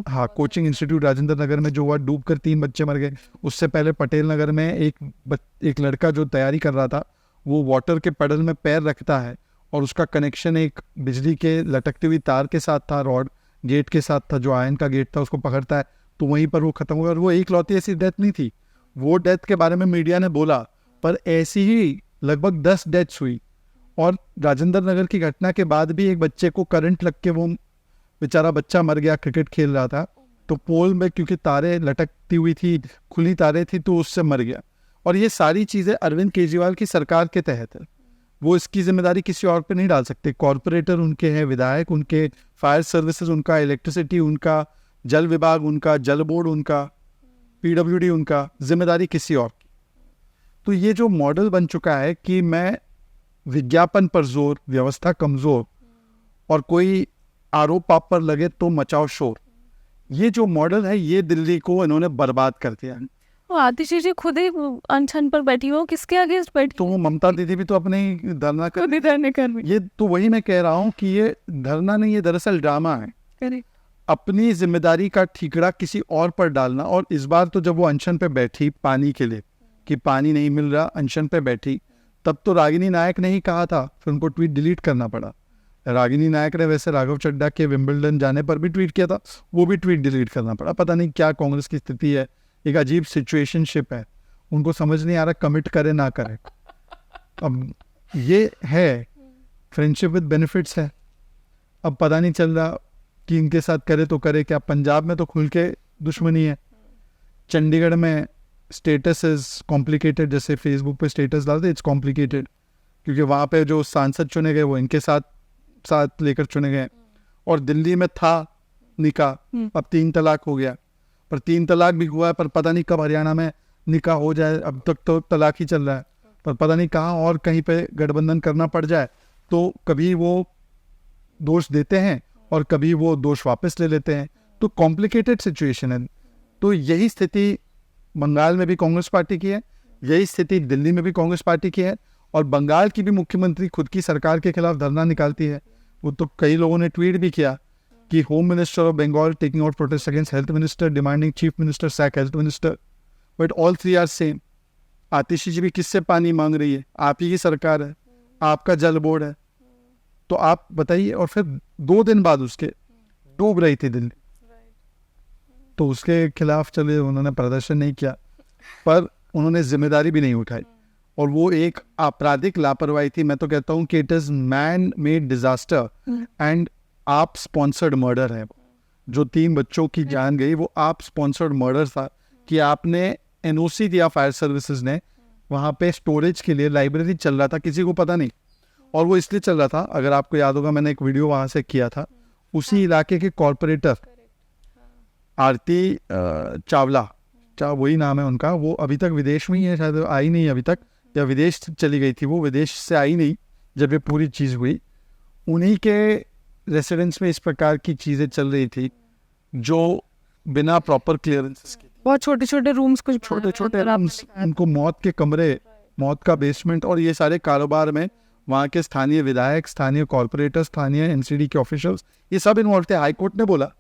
हाँ, कोचिंग इंस्टीट्यूट राजेंद्र नगर में जो हुआ, डूबकर 3 बच्चे मर गए। उससे पहले पटेल नगर में एक लड़का जो तैयारी कर रहा था, वो वाटर के पेडल में पैर रखता है और उसका कनेक्शन एक बिजली के लटकती हुई तार के साथ था, रॉड गेट के साथ था, जो आयन का गेट था, उसको पकड़ता है तो वहीं पर वो खत्म हुआ। और वो एक लौती ऐसी डेथ नहीं थी। वो डेथ के बारे में मीडिया ने बोला, पर ऐसी ही लगभग 10 डेथ्स हुई। और राजेंद्र नगर की घटना के बाद भी एक बच्चे को करंट लग के, वो बेचारा बच्चा मर गया, क्रिकेट खेल रहा था तो पोल में, क्योंकि तारे लटकती हुई थी, खुली तारे थी, तो उससे मर गया। और ये सारी चीज़ें अरविंद केजरीवाल की सरकार के तहत है। वो इसकी जिम्मेदारी किसी और पे नहीं डाल सकते। कॉरपोरेटर उनके हैं, विधायक उनके, फायर सर्विसेज उनका, इलेक्ट्रिसिटी उनका, जल विभाग उनका, जल बोर्ड उनका, पीडब्ल्यूडी उनका, जिम्मेदारी किसी और की। तो ये जो मॉडल बन चुका है कि मैं विज्ञापन पर जोर, व्यवस्था कमजोर, और कोई आरोप आप पर लगे तो मचाओ शोर, ये जो मॉडल है, ये दिल्ली को इन्होंने बर्बाद कर दिया है। आतिशी जी खुद ही अनशन पर बैठी हो, किसके अगेंस्ट बैठी? तो वो ममता दीदी भी तो अपने ही धरना खुद ही धरने कर। ये तो वही मैं कह रहा हूँ कि ये धरना नहीं, ये दरअसल ड्रामा है। करेक्ट। अपनी जिम्मेदारी का ठीकरा किसी और पर डालना। और इस बार तो जब वो अनशन पे बैठी पानी के लिए, कि पानी नहीं मिल रहा, अनशन पे बैठी, तब तो रागिनी नायक ने ही कहा था, फिर उनको ट्वीट डिलीट करना पड़ा। रागिनी नायक ने वैसे राघव चड्ढा के विंबलडन जाने पर भी ट्वीट किया था, वो भी ट्वीट डिलीट करना पड़ा। पता नहीं क्या कांग्रेस की स्थिति है, एक अजीब सिचुएशनशिप है, उनको समझ नहीं आ रहा कमिट करे ना करे। अब ये है फ्रेंडशिप विद बेनिफिट्स है। अब पता नहीं चल रहा कि इनके साथ करे तो करे क्या। पंजाब में तो खुल के दुश्मनी है, चंडीगढ़ में स्टेटस इज कॉम्प्लिकेटेड, जैसे फेसबुक पे स्टेटस डालते, इट्स कॉम्प्लिकेटेड, क्योंकि वहाँ पे जो सांसद चुने गए वो इनके साथ लेकर चुने गए। और दिल्ली में था निकाह, अब 3 तलाक हो गया, पर 3 तलाक भी हुआ है, पर पता नहीं कब हरियाणा में निकाह हो जाए। अब तक तो तलाक ही चल रहा है, पर पता नहीं कहाँ और कहीं पे गठबंधन करना पड़ जाए तो कभी वो दोष देते हैं और कभी वो दोष वापस ले लेते हैं। तो कॉम्प्लिकेटेड सिचुएशन है। तो यही स्थिति बंगाल में भी कांग्रेस पार्टी की है, यही स्थिति दिल्ली में भी कांग्रेस पार्टी की है। और बंगाल की भी मुख्यमंत्री खुद की सरकार के खिलाफ धरना निकालती है। वो तो कई लोगों ने ट्वीट भी किया कि home minister of Bengal taking out protest against health minister, demanding chief minister sack health minister, but all 3 are same. Atishi ji भी किससे पानी मांग रही है? आप ही की सरकार है, आपका जल बोर्ड है, तो आप बताइए। और फिर 2 दिन बाद उसके डूब रही थी दिल्ली, तो उसके खिलाफ चले, उन्होंने प्रदर्शन नहीं किया, पर उन्होंने जिम्मेदारी भी नहीं उठाई। और वो एक आपराधिक लापरवाही थी। मैं तो कहता हूँ कि it is man made disaster and आप स्पॉन्सर्ड मर्डर है। जो 3 बच्चों की जान गई वो आप स्पॉन्सर्ड मर्डर था, कि आपने एनओसी दिया फायर सर्विसेज ने, वहाँ पे स्टोरेज के लिए लाइब्रेरी चल रहा था, किसी को पता नहीं। और वो इसलिए चल रहा था, अगर आपको याद होगा मैंने एक वीडियो वहाँ से किया था, उसी इलाके के कॉरपोरेटर आरती चावला, वही नाम है उनका, वो अभी तक विदेश में ही है, शायद आई नहीं अभी तक, या विदेश चली गई थी, वो विदेश से आई नहीं जब ये पूरी चीज़ हुई। उन्हीं के रेसिडेंस में इस प्रकार की चीज़ें चल रही थी जो बिना प्रॉपर क्लियरेंसेस के, बहुत छोटे छोटे रूम्स, कुछ छोटे रूम्स, उनको मौत के कमरे, मौत का बेसमेंट, और ये सारे कारोबार में वहाँ के स्थानीय विधायक, स्थानीय कॉर्पोरेटर, स्थानीय एनसीडी के ऑफिशियल्स, ये सब इन्वॉल्व थे। हाईकोर्ट ने बोला,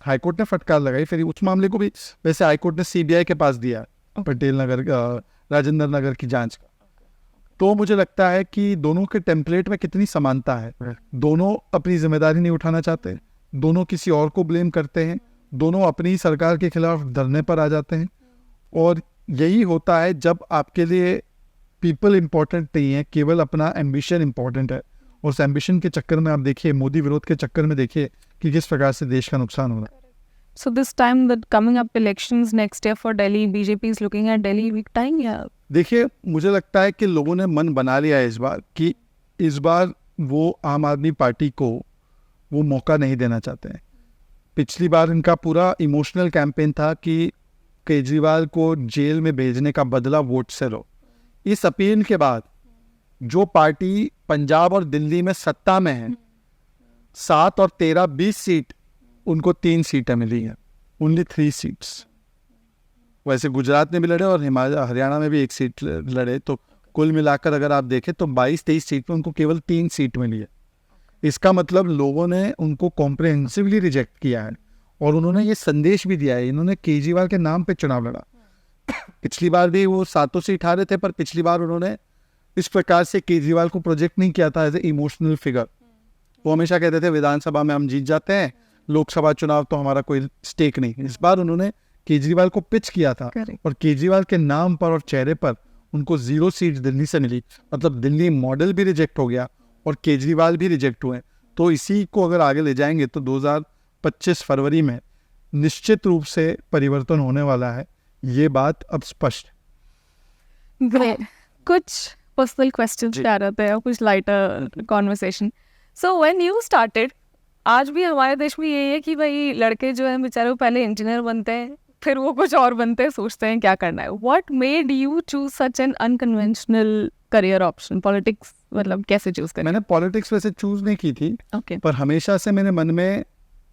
हाईकोर्ट ने फटकार लगाई, फिर उस मामले को भी वैसे हाईकोर्ट ने सीबीआई के पास दिया, पटेल नगर, राजेंद्र नगर की जांच का। तो मुझे लगता है कि दोनों के टेम्पलेट में कितनी समानता है। दोनों अपनी जिम्मेदारी नहीं उठाना चाहते, दोनों किसी और को ब्लेम करते हैं, दोनों अपनी सरकार के खिलाफ धरने पर आ जाते हैं। और यही होता है जब आपके लिए पीपल इम्पोर्टेंट नहीं है, केवल अपना एम्बिशन इम्पोर्टेंट है। और उस एम्बिशन के चक्कर में आप देखिए, मोदी विरोध के चक्कर में देखिए कि किस प्रकार से देश का नुकसान हो रहा है। So this time, the coming up elections next year for Delhi, BJP is looking at Delhi big time, yeah. देखिए, मुझे लगता है कि लोगों ने मन बना लिया है इस बार कि इस बार वो आम आदमी पार्टी को वो मौका नहीं देना चाहते हैं। पिछली बार इनका पूरा इमोशनल कैंपेन था कि केजरीवाल को जेल में भेजने का बदला वोट से लो। इस अपील के बाद जो पार्टी पंजाब और दिल्ली में सत्ता में है, 7 और 13, 20 सीट, उनको 3 सीटें मिली हैं, ओनली 3 सीट्स। वैसे गुजरात में भी लड़े और हरियाणा में भी 1 सीट लड़े, तो कुल मिलाकर अगर आप देखें तो 22-23 सीट में उनको केवल 3 सीट मिली है। इसका मतलब लोगों ने उनको कॉम्प्रिहेंसिवली रिजेक्ट किया है और उन्होंने ये संदेश भी दिया है, इन्होंने केजरीवाल के नाम पे चुनाव लड़ा। पिछली बार भी वो 7 सीट हारे थे, पर पिछली बार उन्होंने इस प्रकार से केजरीवाल को प्रोजेक्ट नहीं किया था एज ए इमोशनल फिगर। वो हमेशा कहते थे विधानसभा में हम जीत जाते हैं, लोकसभा चुनाव तो हमारा कोई स्टेक नहीं। इस बार उन्होंने केजरीवाल को पिच किया था और केजरीवाल के नाम पर और चेहरे पर उनको 0 सीट दिल्ली से मिली। मतलब दिल्ली मॉडल भी रिजेक्ट हो गया और केजरीवाल भी रिजेक्ट हुए। तो इसी को अगर आगे ले जाएंगे तो 2025 फरवरी में निश्चित रूप से परिवर्तन होने वाला है, ये बात अब स्पष्ट है। Great. कुछ पर्सनल क्वेश्चंस आ रहे थे और कुछ lighter conversation. So when you started, आज भी हमारे देश में यही है कि भाई लड़के जो हैं बेचारे वो पहले इंजीनियर बनते हैं, फिर वो कुछ और बनते हैं, सोचते हैं क्या करना है। What made you choose such an unconventional career option? Politics मतलब कैसे चूज करें? मैंने पॉलिटिक्स वैसे चूज नहीं की थी, Okay. पर हमेशा से मेरे मन में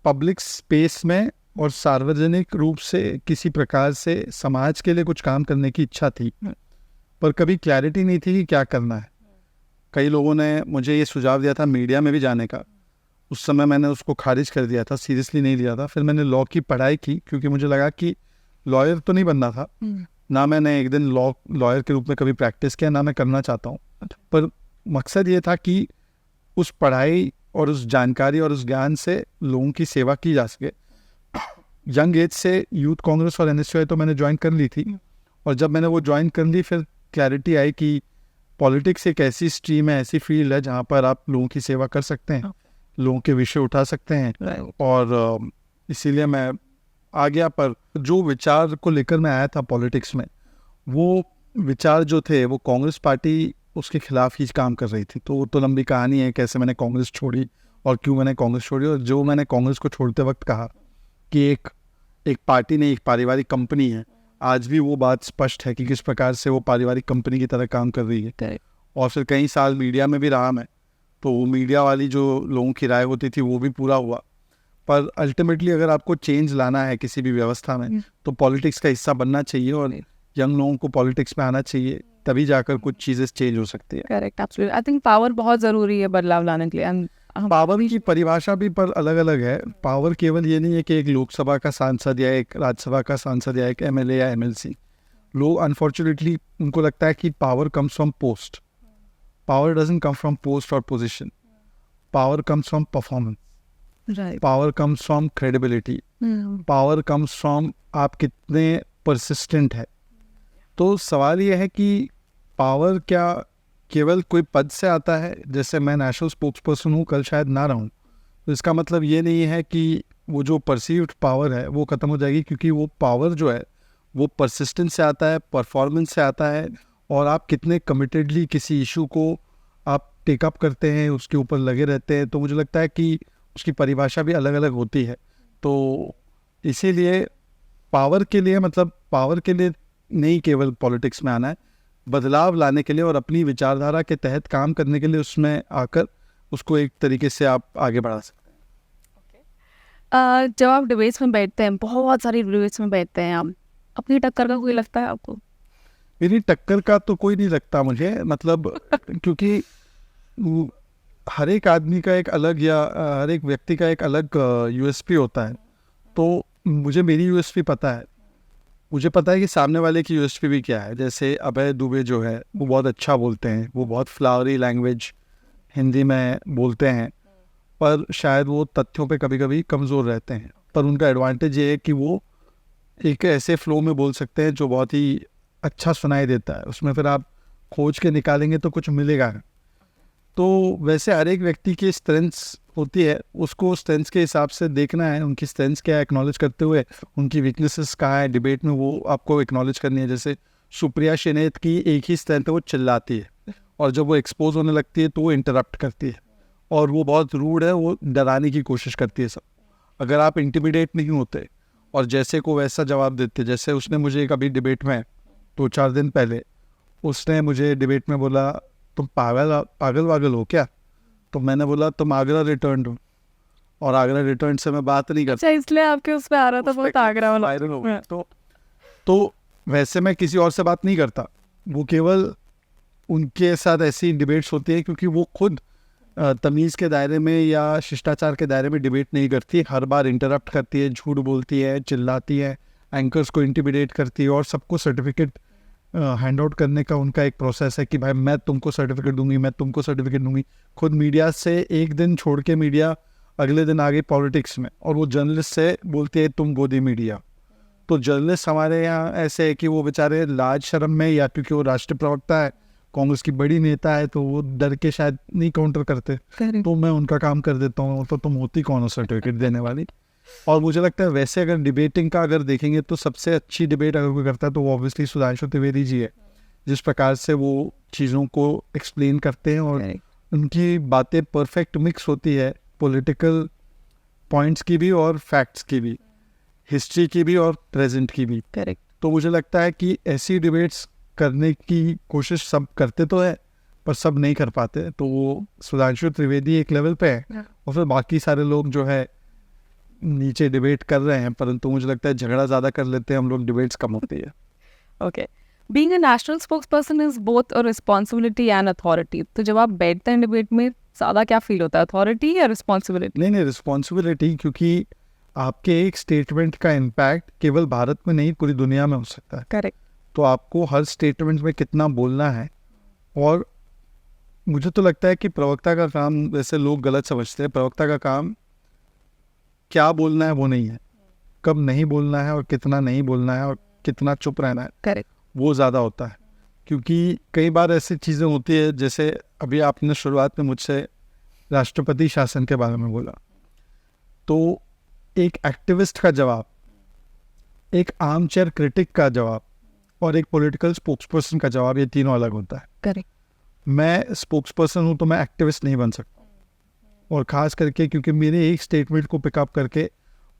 पब्लिक स्पेस में और सार्वजनिक रूप से किसी प्रकार से समाज के लिए कुछ काम करने की इच्छा थी, पर कभी क्लैरिटी नहीं थी कि क्या करना है। कई लोगों ने मुझे ये सुझाव दिया था मीडिया में भी जाने का, उस समय मैंने उसको खारिज कर दिया था, सीरियसली नहीं लिया था। फिर मैंने लॉ की पढ़ाई की क्योंकि मुझे लगा कि लॉयर तो नहीं बनना था, ना मैंने एक दिन लॉयर के रूप में कभी प्रैक्टिस किया, ना मैं करना चाहता हूँ, पर मकसद ये था कि उस पढ़ाई और उस जानकारी और उस ज्ञान से लोगों की सेवा की जा सके। यंग एज से यूथ कांग्रेस और NSUI तो मैंने ज्वाइन कर ली थी, और जब मैंने वो ज्वाइन कर ली फिर क्लैरिटी आई कि पॉलिटिक्स एक ऐसी स्ट्रीम है, ऐसी फील्ड है जहाँ पर आप लोगों की सेवा कर सकते हैं, लोगों के विषय उठा सकते हैं। और इसीलिए मैं आ गया। पर जो विचार को लेकर मैं आया था पॉलिटिक्स में, वो विचार जो थे वो कांग्रेस पार्टी उसके खिलाफ ही काम कर रही थी। तो वो तो लंबी कहानी है कैसे मैंने कांग्रेस छोड़ी और क्यों मैंने कांग्रेस छोड़ी, और जो मैंने कांग्रेस को छोड़ते वक्त कहा कि एक पार्टी नहीं, एक पारिवारिक कंपनी है, आज भी वो बात स्पष्ट है कि किस प्रकार से वो पारिवारिक कंपनी की तरह काम कर रही है। और फिर कई साल मीडिया में भी रहा मैं, तो वो मीडिया वाली जो लोगों की राय होती थी वो भी पूरा हुआ। पर अल्टीमेटली अगर आपको चेंज लाना है किसी भी व्यवस्था में तो पॉलिटिक्स का हिस्सा बनना चाहिए और यंग लोगों को पॉलिटिक्स में आना चाहिए, तभी जाकर कुछ चीज़ें चेंज हो सकती है। Correct, absolutely. I think power बहुत ज़रूरी है बदलाव लाने के लिए। पावर की परिभाषा भी पर अलग अलग है। पावर केवल ये नहीं है कि एक लोकसभा का सांसद या एक राज्यसभा का सांसद या एक MLA या MLC। लोग अनफॉर्चुनेटली उनको लगता है कि power comes from post. Power doesn't come from post और position, power comes from performance, power comes from credibility, power comes from आप कितने परसिस्टेंट है। तो सवाल ये है कि पावर क्या केवल कोई पद से आता है? जैसे मैं नेशनल स्पोक्स पर्सन हूँ, कल शायद ना रहूँ, तो इसका मतलब ये नहीं है कि वो जो परसीव्ड पावर है वो ख़त्म हो जाएगी, क्योंकि वो पावर जो है वो परसिस्टेंस से आता है, परफॉर्मेंस से आता है, और आप कितने कमिटेडली किसी इशू को आप टेकअप करते हैं, उसके ऊपर लगे रहते हैं। तो मुझे लगता है कि उसकी परिभाषा भी अलग अलग होती है। तो इसीलिए पावर के लिए मतलब पावर के लिए नहीं केवल पॉलिटिक्स में आना है, बदलाव लाने के लिए और अपनी विचारधारा के तहत काम करने के लिए उसमें आकर उसको एक तरीके से आप आगे बढ़ा सकते हैं। जब आप डिबेट्स में बैठते हैं, बहुत सारी डिबेट्स में बैठते हैं, आप अपनी टक्कर का कोई लगता है आपको? मेरी टक्कर का तो कोई नहीं लगता मुझे, मतलब क्योंकि हर एक आदमी का एक अलग या हर एक व्यक्ति का एक अलग USP होता है। तो मुझे मेरी USP पता है, मुझे पता है कि सामने वाले की USP भी क्या है। जैसे अभय दुबे जो है वो बहुत अच्छा बोलते हैं, वो बहुत फ्लावरी लैंग्वेज हिंदी में बोलते हैं, पर शायद वो तथ्यों पे कभी कभी कमज़ोर रहते हैं। पर उनका एडवांटेज ये है कि वो एक ऐसे फ्लो में बोल सकते हैं जो बहुत ही अच्छा सुनाई देता है। उसमें फिर आप खोज के निकालेंगे तो कुछ मिलेगा नहीं। तो वैसे हर एक व्यक्ति की स्ट्रेंथ्स होती है, उसको स्ट्रेंथ्स के हिसाब से देखना है, उनकी स्ट्रेंथ्स क्या है एक्नॉलेज करते हुए उनकी वीकनेसेस कहाँ है डिबेट में वो आपको एक्नॉलेज करनी है। जैसे सुप्रिया शेनेत की एक ही स्ट्रेंथ है, वो चिल्लाती है, और जब वो एक्सपोज होने लगती है तो वो इंटरप्ट करती है, और वो बहुत रूड है, वो डराने की कोशिश करती है सब। अगर आप इंटिमिडेट नहीं होते और जैसे को वैसा जवाब देते, जैसे उसने मुझे कभी डिबेट में 2-4 दिन पहले उसने मुझे डिबेट में बोला तुम पागल वागल हो क्या? तो मैंने बोला तुम आगरा रिटर्न हो, और आगरा रिटर्न से मैं बात नहीं करता। अच्छा, इसलिए आपके उस पे आ रहा था बहुत आगरा वाला। वायरल हो गया। तो वैसे मैं किसी और से बात नहीं करता, वो केवल उनके साथ ऐसी डिबेट्स होती है क्योंकि वो खुद तमीज़ के दायरे में या शिष्टाचार के दायरे में डिबेट नहीं करती, हर बार इंटरप्ट करती है, झूठ बोलती है, चिल्लाती है, एंकर्स को इंटिमिडेट करती है, और सबको सर्टिफिकेट हैंड आउट करने का उनका एक प्रोसेस है कि भाई मैं तुमको सर्टिफिकेट दूंगी, मैं तुमको सर्टिफिकेट दूंगी। खुद मीडिया से एक दिन छोड़ के मीडिया अगले दिन आ गई पॉलिटिक्स में, और वो जर्नलिस्ट से बोलती है तुम गोदी मीडिया। तो जर्नलिस्ट हमारे यहाँ ऐसे है कि वो बेचारे लाज शर्म में, या क्योंकि वो राष्ट्रीय प्रवक्ता है, कांग्रेस की बड़ी नेता है, तो वो डर के शायद नहीं काउंटर करते, तो मैं उनका काम कर देता हूँ, तो तुम होती कौन हो सर्टिफिकेट देने वाली। और मुझे लगता है वैसे अगर डिबेटिंग का अगर देखेंगे तो सबसे अच्छी डिबेट अगर कोई करता है तो वो ऑब्वियसली सुधांशु त्रिवेदी जी है, जिस प्रकार से वो चीज़ों को एक्सप्लेन करते हैं, और उनकी बातें परफेक्ट मिक्स होती है, पॉलिटिकल पॉइंट्स की भी और फैक्ट्स की भी, हिस्ट्री की भी और प्रेजेंट की भी। करेक्ट। तो मुझे लगता है कि ऐसी डिबेट्स करने की कोशिश सब करते तो है, पर सब नहीं कर पाते। तो वो सुधांशु त्रिवेदी एक लेवल पे है, और फिर बाकी सारे लोग जो है नीचे डिबेट कर रहे हैं, परंतु मुझे लगता है झगड़ा ज़्यादा कर लेते हैं हम लोग, डिबेट्स कम होती है। Okay, being a national spokesperson is both a responsibility and authority. तो जब आप बैठते हैं डिबेट में, ज़्यादा क्या फील होता है, अथॉरिटी या रिस्पॉन्सिबिलिटी? नहीं, रिस्पॉन्सिबिलिटी, क्योंकि आपके एक स्टेटमेंट का इम्पैक्ट केवल भारत में नहीं पूरी दुनिया में हो सकता है। करेक्ट। तो आपको हर स्टेटमेंट में कितना बोलना है, और मुझे तो लगता है कि प्रवक्ता का काम, वैसे लोग गलत समझते हैं, प्रवक्ता का काम क्या बोलना है वो नहीं है, कब नहीं बोलना है और कितना नहीं बोलना है और कितना चुप रहना है, करेक्ट, वो ज़्यादा होता है। क्योंकि कई बार ऐसी चीज़ें होती है, जैसे अभी आपने शुरुआत में मुझसे राष्ट्रपति शासन के बारे में बोला, तो एक एक्टिविस्ट का जवाब, एक आर्म चेयर क्रिटिक का जवाब, और एक पॉलिटिकल स्पोक्सपर्सन का जवाब, ये तीनों अलग होता है। करेक्ट। मैं स्पोक्सपर्सन हूँ तो मैं एक्टिविस्ट नहीं बन सकता, और ख़ास करके क्योंकि मेरे एक स्टेटमेंट को पिकअप करके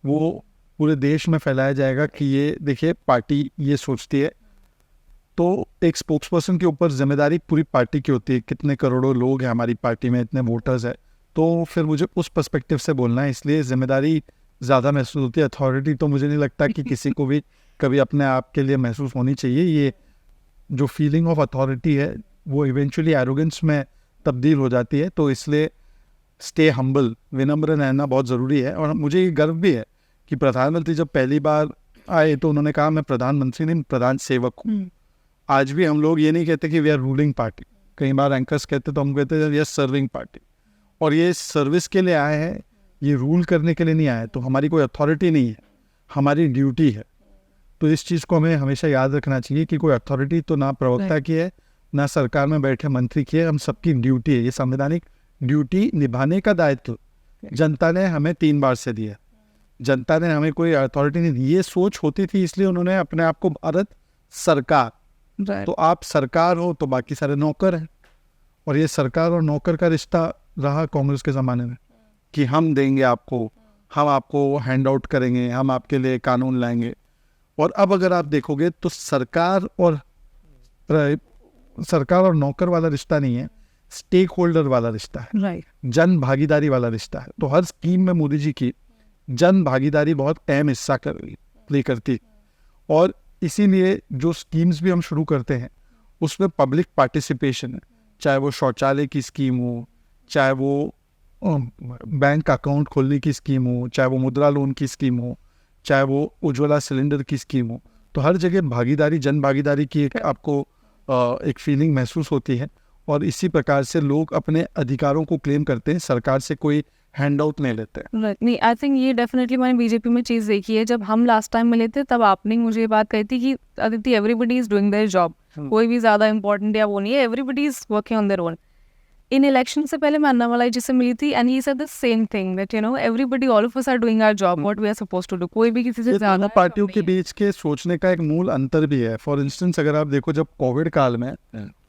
वो पूरे देश में फैलाया जाएगा कि ये देखिए पार्टी ये सोचती है। तो एक स्पोक्सपर्सन के ऊपर जिम्मेदारी पूरी पार्टी की होती है, कितने करोड़ों लोग हैं हमारी पार्टी में, इतने वोटर्स हैं, तो फिर मुझे उस पर्सपेक्टिव से बोलना है, इसलिए जिम्मेदारी ज़्यादा महसूस होती है। अथॉरिटी तो मुझे नहीं लगता कि किसी को भी कभी अपने आप के लिए महसूस होनी चाहिए। ये जो फीलिंग ऑफ अथॉरिटी है वो इवेंचुअली एरोगेंस में तब्दील हो जाती है, तो इसलिए स्टे हम्बल, विनम्र रहना बहुत ज़रूरी है। और मुझे ये गर्व भी है कि प्रधानमंत्री जब पहली बार आए तो उन्होंने कहा मैं प्रधानमंत्री नहीं, प्रधान सेवक हूँ। आज भी हम लोग ये नहीं कहते कि वी आर रूलिंग पार्टी, कई बार एंकर्स कहते तो हम कहते हैं वी आर सर्विंग पार्टी, और ये सर्विस के लिए आए हैं, ये रूल करने के लिए नहीं आए। तो हमारी कोई अथॉरिटी नहीं है, हमारी ड्यूटी है। तो इस चीज़ को हमें हमेशा याद रखना चाहिए कि कोई अथॉरिटी तो ना प्रवक्ता की है, ना सरकार में बैठे मंत्री की है, हम सबकी ड्यूटी है। ये संवैधानिक ड्यूटी निभाने का दायित्व जनता ने हमें 3 बार से दिया। जनता ने हमें कोई अथॉरिटी नहीं दी, ये सोच होती थी, इसलिए उन्होंने अपने आप को भारत सरकार, तो आप सरकार हो तो बाकी सारे नौकर हैं। और ये सरकार और नौकर का रिश्ता रहा कांग्रेस के ज़माने में, कि हम देंगे आपको, हम आपको हैंड आउट करेंगे, हम आपके लिए कानून लाएंगे। और अब अगर आप देखोगे तो सरकार और नौकर वाला रिश्ता नहीं है, स्टेक होल्डर वाला रिश्ता है, राइट, जन भागीदारी वाला रिश्ता है। तो हर स्कीम में मोदी जी की जन भागीदारी बहुत अहम हिस्सा प्ले करती, और इसीलिए जो स्कीम्स भी हम शुरू करते हैं उसमें पब्लिक पार्टिसिपेशन है, चाहे वो शौचालय की स्कीम हो, चाहे वो बैंक अकाउंट खोलने की स्कीम हो, चाहे वो मुद्रा लोन की स्कीम हो, चाहे वो उज्ज्वला सिलेंडर की स्कीम हो। तो हर जगह भागीदारी, जन भागीदारी की आपको एक फीलिंग महसूस होती है, और इसी प्रकार से लोग अपने अधिकारों को क्लेम करते हैं। सरकार से कोई हैंड आउट नहीं लेते हैं। Right. नहीं, आई थिंक ये डेफिनेटली मैंने बीजेपी में चीज़ देखी है। जब हम लास्ट टाइम मिले थे तब आपने मुझे ये बात कही थी कि Aditi everybody is doing their job, कोई भी ज़्यादा इंपॉर्टेंट या वो नहीं है, everybody is working on their own. इन इलेक्शन से पहले मैं अन्नामलाई जी से मिली थी and he said the same thing that you know everybody all of us are doing our job what we are supposed to do. कोई भी किसी से ये ज़्यादा दोनों पार्टियों के बीच के सोचने का एक मूल अंतर भी है। फॉर इंस्टेंस अगर आप देखो जब कोविड काल में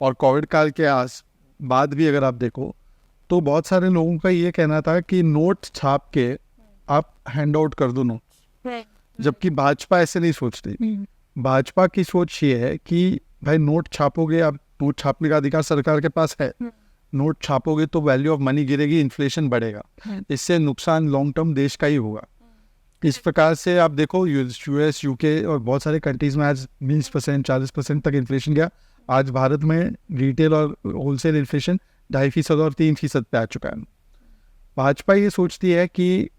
और कोविड काल के बाद भी अगर आप देखो तो बहुत सारे लोगों का ये कहना था कि नोट छाप के आप हैंड आउट कर दो नोट, जबकि भाजपा ऐसे नहीं सोचती। भाजपा की सोच ये है कि भाई नोट छापोगे, आप नोट छापने का अधिकार सरकार के पास है, नोट छापोगे तो वैल्यू ऑफ मनी गिरेगी, इन्फ्लेशन बढ़ेगा, इससे नुकसान लॉन्ग टर्म देश का ही होगा। इस प्रकार से आप देखो यूएस, यूके और बहुत सारे कंट्रीज में आज 20% 40% तक इन्फ्लेशन गया। आज भारत में रिटेल और होलसेल इन्फ्लेशन 2.5% और 3% पे आ चुका है। भाजपा ये सोचती है कि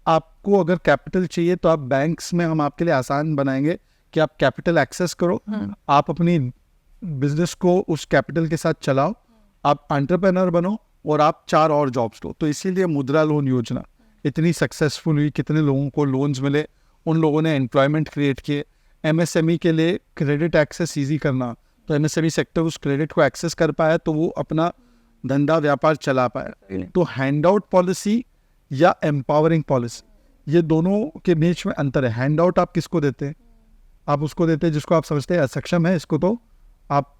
आपको अगर कैपिटल चाहिए तो आप बैंक्स में हम आपके लिए आसान बनाएंगे कि आप कैपिटल एक्सेस करो, आप अपनी बिजनेस को उस कैपिटल के साथ चलाओ, आप एंटरप्रेन्योर बनो और आप 4 और जॉब्स लो। तो इसीलिए मुद्रा लोन योजना इतनी सक्सेसफुल हुई, कितने लोगों को लोन्स मिले, उन लोगों ने एम्प्लॉयमेंट क्रिएट किए। एमएसएमई के लिए क्रेडिट एक्सेस ईजी करना, तो एमएसएमई सेक्टर उस क्रेडिट को एक्सेस कर पाया तो वो अपना धंधा व्यापार चला पाया। तो हैंड आउट पॉलिसी या एम्पावरिंग पॉलिसी, ये दोनों के बीच में अंतर है। हैंड आउट आप किसको देते हैं? आप उसको देते हैं जिसको आप समझते हैं असक्षम है, इसको तो आप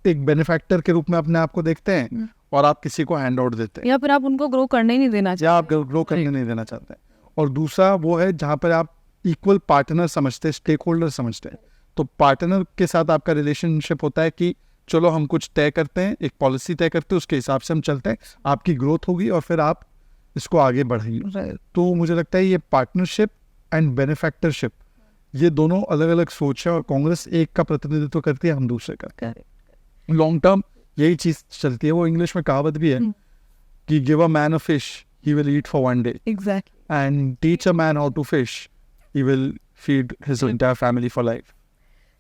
एक बेनिफैक्टर के रूप में अपने आप को देखते हैं और आप किसी को हैंड आउट देते हैं, या फिर आप उनको ग्रो करने ही नहीं देना या आप ग्रो करने नहीं देना चाहते हैं। और दूसरा वो है जहाँ पर आप इक्वल पार्टनर समझते हैं, स्टेक होल्डर समझते हैं। तो पार्टनर के साथ आपका रिलेशनशिप होता है कि चलो हम कुछ तय करते हैं, एक पॉलिसी तय करते हैं, उसके हिसाब से हम चलते हैं, आपकी ग्रोथ होगी और फिर आप इसको आगे बढ़ाएंगे। तो मुझे लगता है ये पार्टनरशिप एंड बेनिफैक्टरशिप, ये दोनों अलग अलग सोच है और कांग्रेस एक का प्रतिनिधित्व करती है, हम दूसरे का। लॉन्ग टर्म यही चीज चलती है। वो इंग्लिश में कहावत भी है कि give a man a fish he will eat for one day, exactly, and teach a man how to fish he will feed his entire family for life.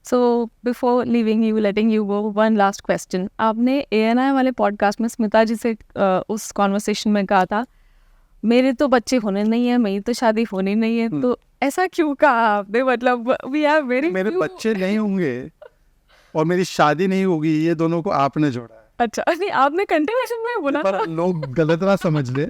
So before leaving you, letting you go, one last question. आपने ANI वाले podcast में स्मिता जी से उस conversation में कहा था मेरे तो बच्चे होने नहीं है, मेरी तो शादी होनी नहीं है। तो ऐसा क्यों कहा आपने? मतलब वी आर वेरी, मेरे बच्चे नहीं होंगे और मेरी शादी नहीं होगी, ये दोनों को आपने जोड़ा है। अच्छा, नहीं आपने कंटिन्यूएशन में बोला पर लोग गलत ना समझ ले,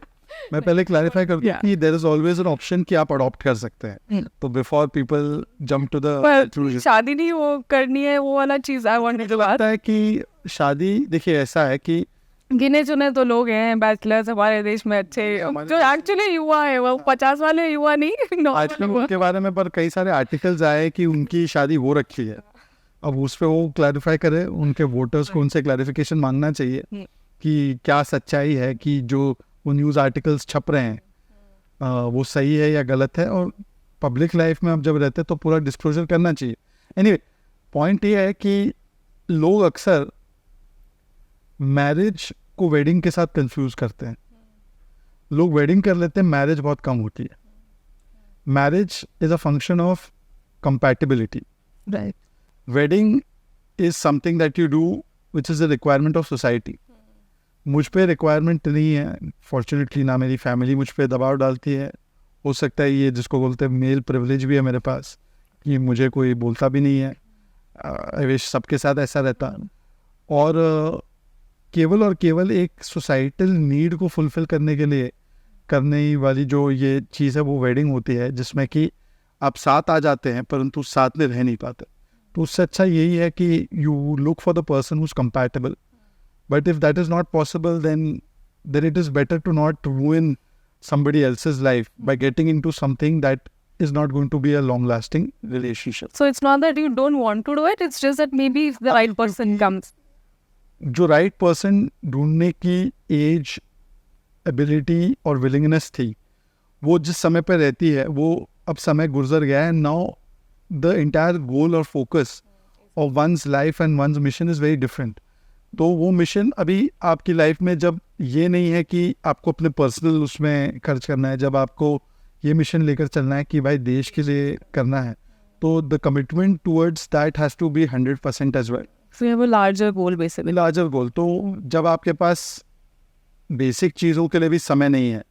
मैं पहले क्लैरिफाई कर दूं कि there is always an option कि आप अडॉप्ट कर सकते हैं। तो before people jump to the शादी नहीं वो करनी है, वो वाला चीज आई वांट टू बात है कि शादी, देखिए ऐसा है कि गिने चुने तो लोग हैं बैचलर्स हमारे देश में अच्छे, जो एक्चुअली युवा है, वो 50 वाले युवा नहीं, आजकल उनके बारे में पर कई सारे आर्टिकल्स आए कि उनकी शादी हो रखी है। अब उस पर वो क्लैरिफाई करे, उनके वोटर्स को उनसे क्लैरिफिकेशन मांगना चाहिए कि क्या सच्चाई है कि जो वो न्यूज़ आर्टिकल्स छप रहे हैं वो सही है या गलत है। और पब्लिक लाइफ में आप जब रहते हैं तो पूरा डिस्क्लोजर करना चाहिए। एनीवे, पॉइंट ये है कि लोग अक्सर मैरिज को वेडिंग के साथ कंफ्यूज करते हैं। लोग वेडिंग कर लेते हैं, मैरिज बहुत कम होती है। Marriage is a function of compatibility, right. Wedding is something that you do which is a requirement of society. मुझ पे रिक्वायरमेंट नहीं है फॉर्चुनेटली, ना मेरी फैमिली मुझ पे दबाव डालती है। हो सकता है ये जिसको बोलते हैं मेल प्रिविलेज भी है मेरे पास, कि मुझे कोई बोलता भी नहीं है। आई विश सबके साथ ऐसा रहता। और केवल और केवल एक सोसाइटल नीड को फुलफिल करने के लिए करने वाली जो ये चीज़ है वो वेडिंग होती है, जिसमें कि आप साथ आ जाते हैं परंतु साथ में रह नहीं पाते। तो उससे अच्छा यही है कि you look for the person who is compatible, but if that is not possible then it is better to not ruin somebody else's life by getting into something that is not going to be a long lasting relationship. So it's not that you don't want to do it, it's just that maybe if the right person comes. जो right person ढूंढने की as, ability और willingness थी वो जिस समय पर रहती है, वो अब समय गुजर गया है। नाउ द एंटायर गोल और focus of one's life and one's mission is very different. तो वो मिशन अभी आपकी लाइफ में जब ये नहीं है कि आपको अपने पर्सनल उसमें खर्च करना है, जब आपको ये मिशन लेकर चलना है कि भाई देश के लिए करना है, तो the commitment towards that has to be 100% as well. So you have a larger goal basically. Larger goal. तो जब आपके पास बेसिक चीज़ों के लिए भी समय नहीं है।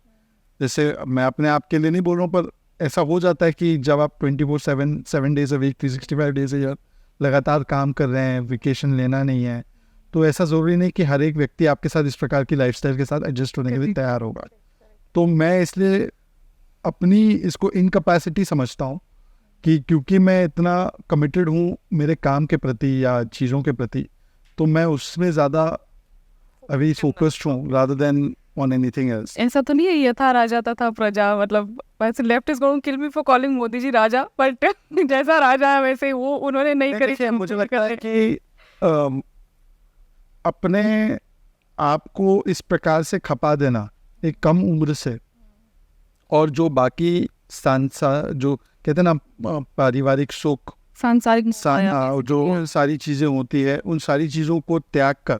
जैसे मैं अपने आप के लिए नहीं बोल रहा हूँ, पर ऐसा हो जाता है कि जब आप 24/7 7 days a week 365 days a year लगातार काम कर रहे हैं, वेकेशन लेना नहीं है, तो ऐसा ज़रूरी नहीं कि हर एक व्यक्ति आपके साथ इस प्रकार की लाइफस्टाइल के साथ एडजस्ट होने के लिए तैयार होगा। तो मैं इसलिए अपनी इसको इनकैपेसिटी समझता हूँ कि क्योंकि मैं इतना कमिटेड हूँ मेरे काम के प्रति या चीज़ों के प्रति, तो मैं उसमें ज़्यादा अभी फोकस्ड हूँ rather than on anything else. ऐसा तो नहीं है यथा राजा तथा प्रजा, मतलब वैसे left is going kill me for calling Modi ji राजा, बट जैसा राजा है वैसे वो उन्होंने नहीं करी। देखिए, मुझे लगता है कि अपने आप को इस प्रकार से खपा देना एक कम उम्र से, और जो बाकी जो कहते हैं ना पारिवारिक सुख, सांसारिक जो सारी चीज़ें होती है, उन सारी चीज़ों को त्याग कर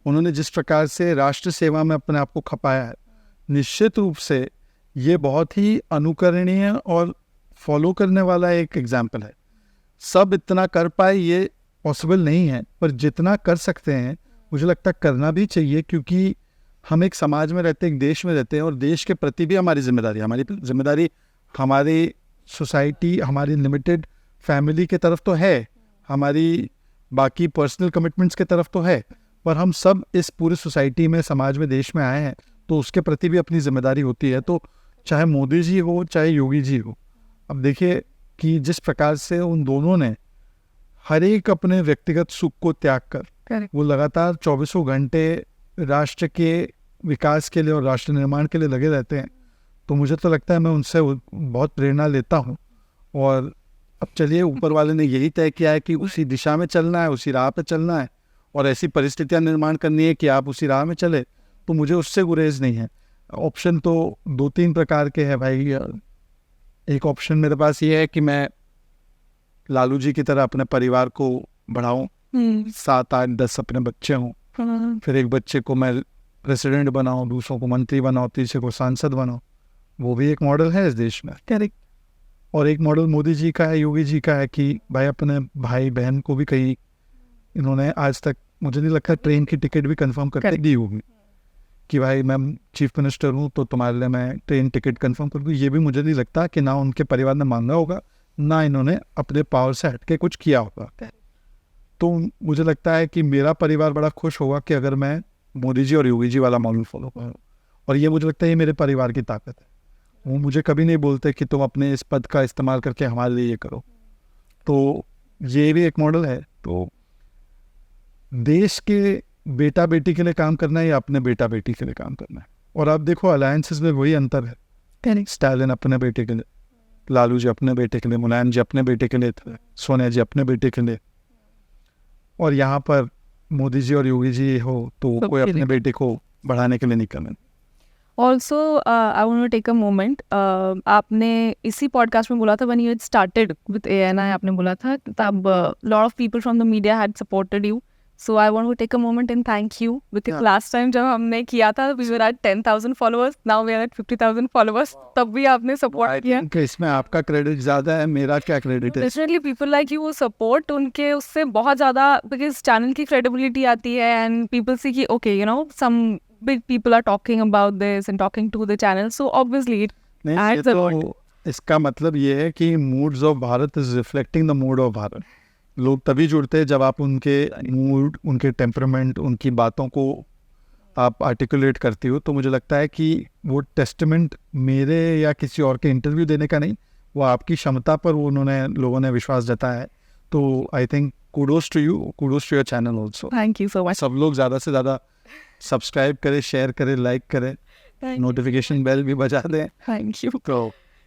उन्होंने जिस प्रकार से राष्ट्र सेवा में अपने आप को खपाया है, निश्चित रूप से ये बहुत ही अनुकरणीय और फॉलो करने वाला एक एग्जाम्पल है। सब इतना कर पाए ये पॉसिबल नहीं है, पर जितना कर सकते हैं मुझे लगता है करना भी चाहिए, क्योंकि हम एक समाज में रहते हैं, एक देश में रहते हैं, और देश के प्रति भी हमारी जिम्मेदारी हमारी सोसाइटी, हमारी लिमिटेड फैमिली के तरफ तो है, हमारी बाकी पर्सनल कमिटमेंट्स के तरफ तो है, पर हम सब इस पूरी सोसाइटी में, समाज में, देश में आए हैं, तो उसके प्रति भी अपनी जिम्मेदारी होती है। तो चाहे मोदी जी हो चाहे योगी जी हो, अब देखिए कि जिस प्रकार से उन दोनों ने हर एक अपने व्यक्तिगत सुख को त्याग कर वो लगातार 24 घंटे राष्ट्र के विकास के लिए और राष्ट्र निर्माण के लिए लगे रहते हैं, तो मुझे तो लगता है मैं उनसे बहुत प्रेरणा लेता हूँ। और अब चलिए, ऊपर वाले ने यही तय किया है कि उसी दिशा में चलना है, उसी राह पे चलना है, और ऐसी परिस्थितियां निर्माण करनी है कि आप उसी राह में चले, तो मुझे उससे गुरेज नहीं है। ऑप्शन तो 2-3 प्रकार के हैं भाई। एक ऑप्शन मेरे पास ये है कि मैं लालू जी की तरह अपने परिवार को बढ़ाऊं, 7, 8, 10 अपने बच्चे हों, फिर एक बच्चे को मैं प्रेसिडेंट बनाऊं, दूसरों को मंत्री बनाऊं, तीसरे को सांसद बनाऊं। वो भी एक मॉडल है इस देश में। करेक्ट। और एक मॉडल मोदी जी का है, योगी जी का है कि भाई अपने भाई बहन को भी कहीं इन्होंने आज तक मुझे नहीं लगता ट्रेन की टिकट भी कंफर्म करके दी होगी कि भाई मैं चीफ मिनिस्टर हूँ तो तुम्हारे लिए मैं ट्रेन टिकट कंफर्म कर दूँ। ये भी मुझे नहीं लगता कि ना उनके परिवार ने मांगा होगा, ना इन्होंने अपने पावर से हटके कुछ किया होगा। तो मुझे लगता है कि मेरा परिवार बड़ा खुश होगा कि अगर मैं मोदी जी और योगी जी वाला मॉडल फॉलो करूँ, और ये मुझे लगता है ये मेरे परिवार की ताकत है। वो मुझे कभी नहीं बोलते कि तुम अपने इस पद का इस्तेमाल करके हमारे लिए ये करो। तो ये भी एक मॉडल है। तो देश के बेटा बेटी के लिए काम करना है या अपने बेटा बेटी के लिए काम करना है। और आप देखो अलायंसेस में वही अंतर है। स्टालिन अपने बेटे के लिए, लालू जी अपने बेटे के लिए, मुलायम जी अपने बेटे के लिए, सोनिया जी अपने बेटे के लिए, और यहाँ पर मोदी जी और योगी जी हो तो कोई अपने बेटे को बढ़ाने के लिए नहीं करना। Also I want to take a moment, आपने इसी पॉडकास्ट में बोला था when you had started with ANI, आपने बोला था तब lot of people from the media had supported you, so I want to take a moment and thank you because last time जब हमने किया था we were at 10,000 followers, now we are at 50,000 followers, तब भी आपने support किया। इसमें आपका क्रेडिट ज्यादा है, मेरा क्या क्रेडिट है? डेफिनेटली पीपल लाइक यू वो सपोर्ट, उनके उससे बहुत ज़्यादा बिकॉज चैनल की क्रेडिबिलिटी आती है एंड पीपल सी कि okay you know some big people are talking about this and talking to the channel, so obviously it adds a lot. इसका मतलब ये है कि moods of Bharat is reflecting the mood of Bharat. लोग तभी जुड़ते हैं जब आप उनके मूड, उनके टेम्परामेंट, उनकी बातों को आप आर्टिकुलेट करती हो। तो मुझे लगता है कि वो टेस्टमेंट मेरे या किसी और के इंटरव्यू देने का नहीं, वो आपकी क्षमता पर वो लोगों ने विश्वास जताया है। तो I think kudos to you, kudos to your channel also. Thank you so much. सब लोग ज़्यादा से ज़्यादा सब्सक्राइब करें, शेयर करें, लाइक करें, नोटिफिकेशन बेल भी बजा दें। Thank you. So,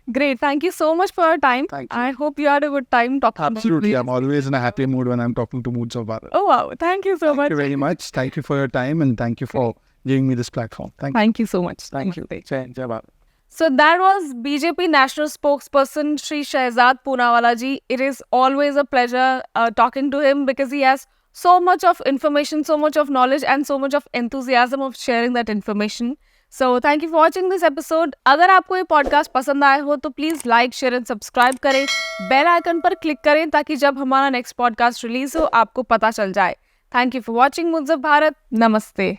great. Thank you so much for your time. Thank you. I hope you had a good time talking. Absolutely. I'm always in a happy mood when I'm talking to Moods of Bharat. Oh wow. Thank you so much. Thank you very much. Thank you for your time and thank you for giving me this platform. Thank you so much. Thank you. Jai Bharat. So that was BJP national spokesperson Shri Shehzad Poonawala ji. It is always a pleasure talking to him because he has so much of information, so much of knowledge and so much of enthusiasm of sharing that information. So thank you for watching this episode. अगर आपको ये podcast पसंद आए हो तो please like, share and subscribe करें, bell icon पर click करें ताकि जब हमारा नेक्स्ट पॉडकास्ट रिलीज हो आपको पता चल जाए। Thank you for watching moods of Bharat. नमस्ते।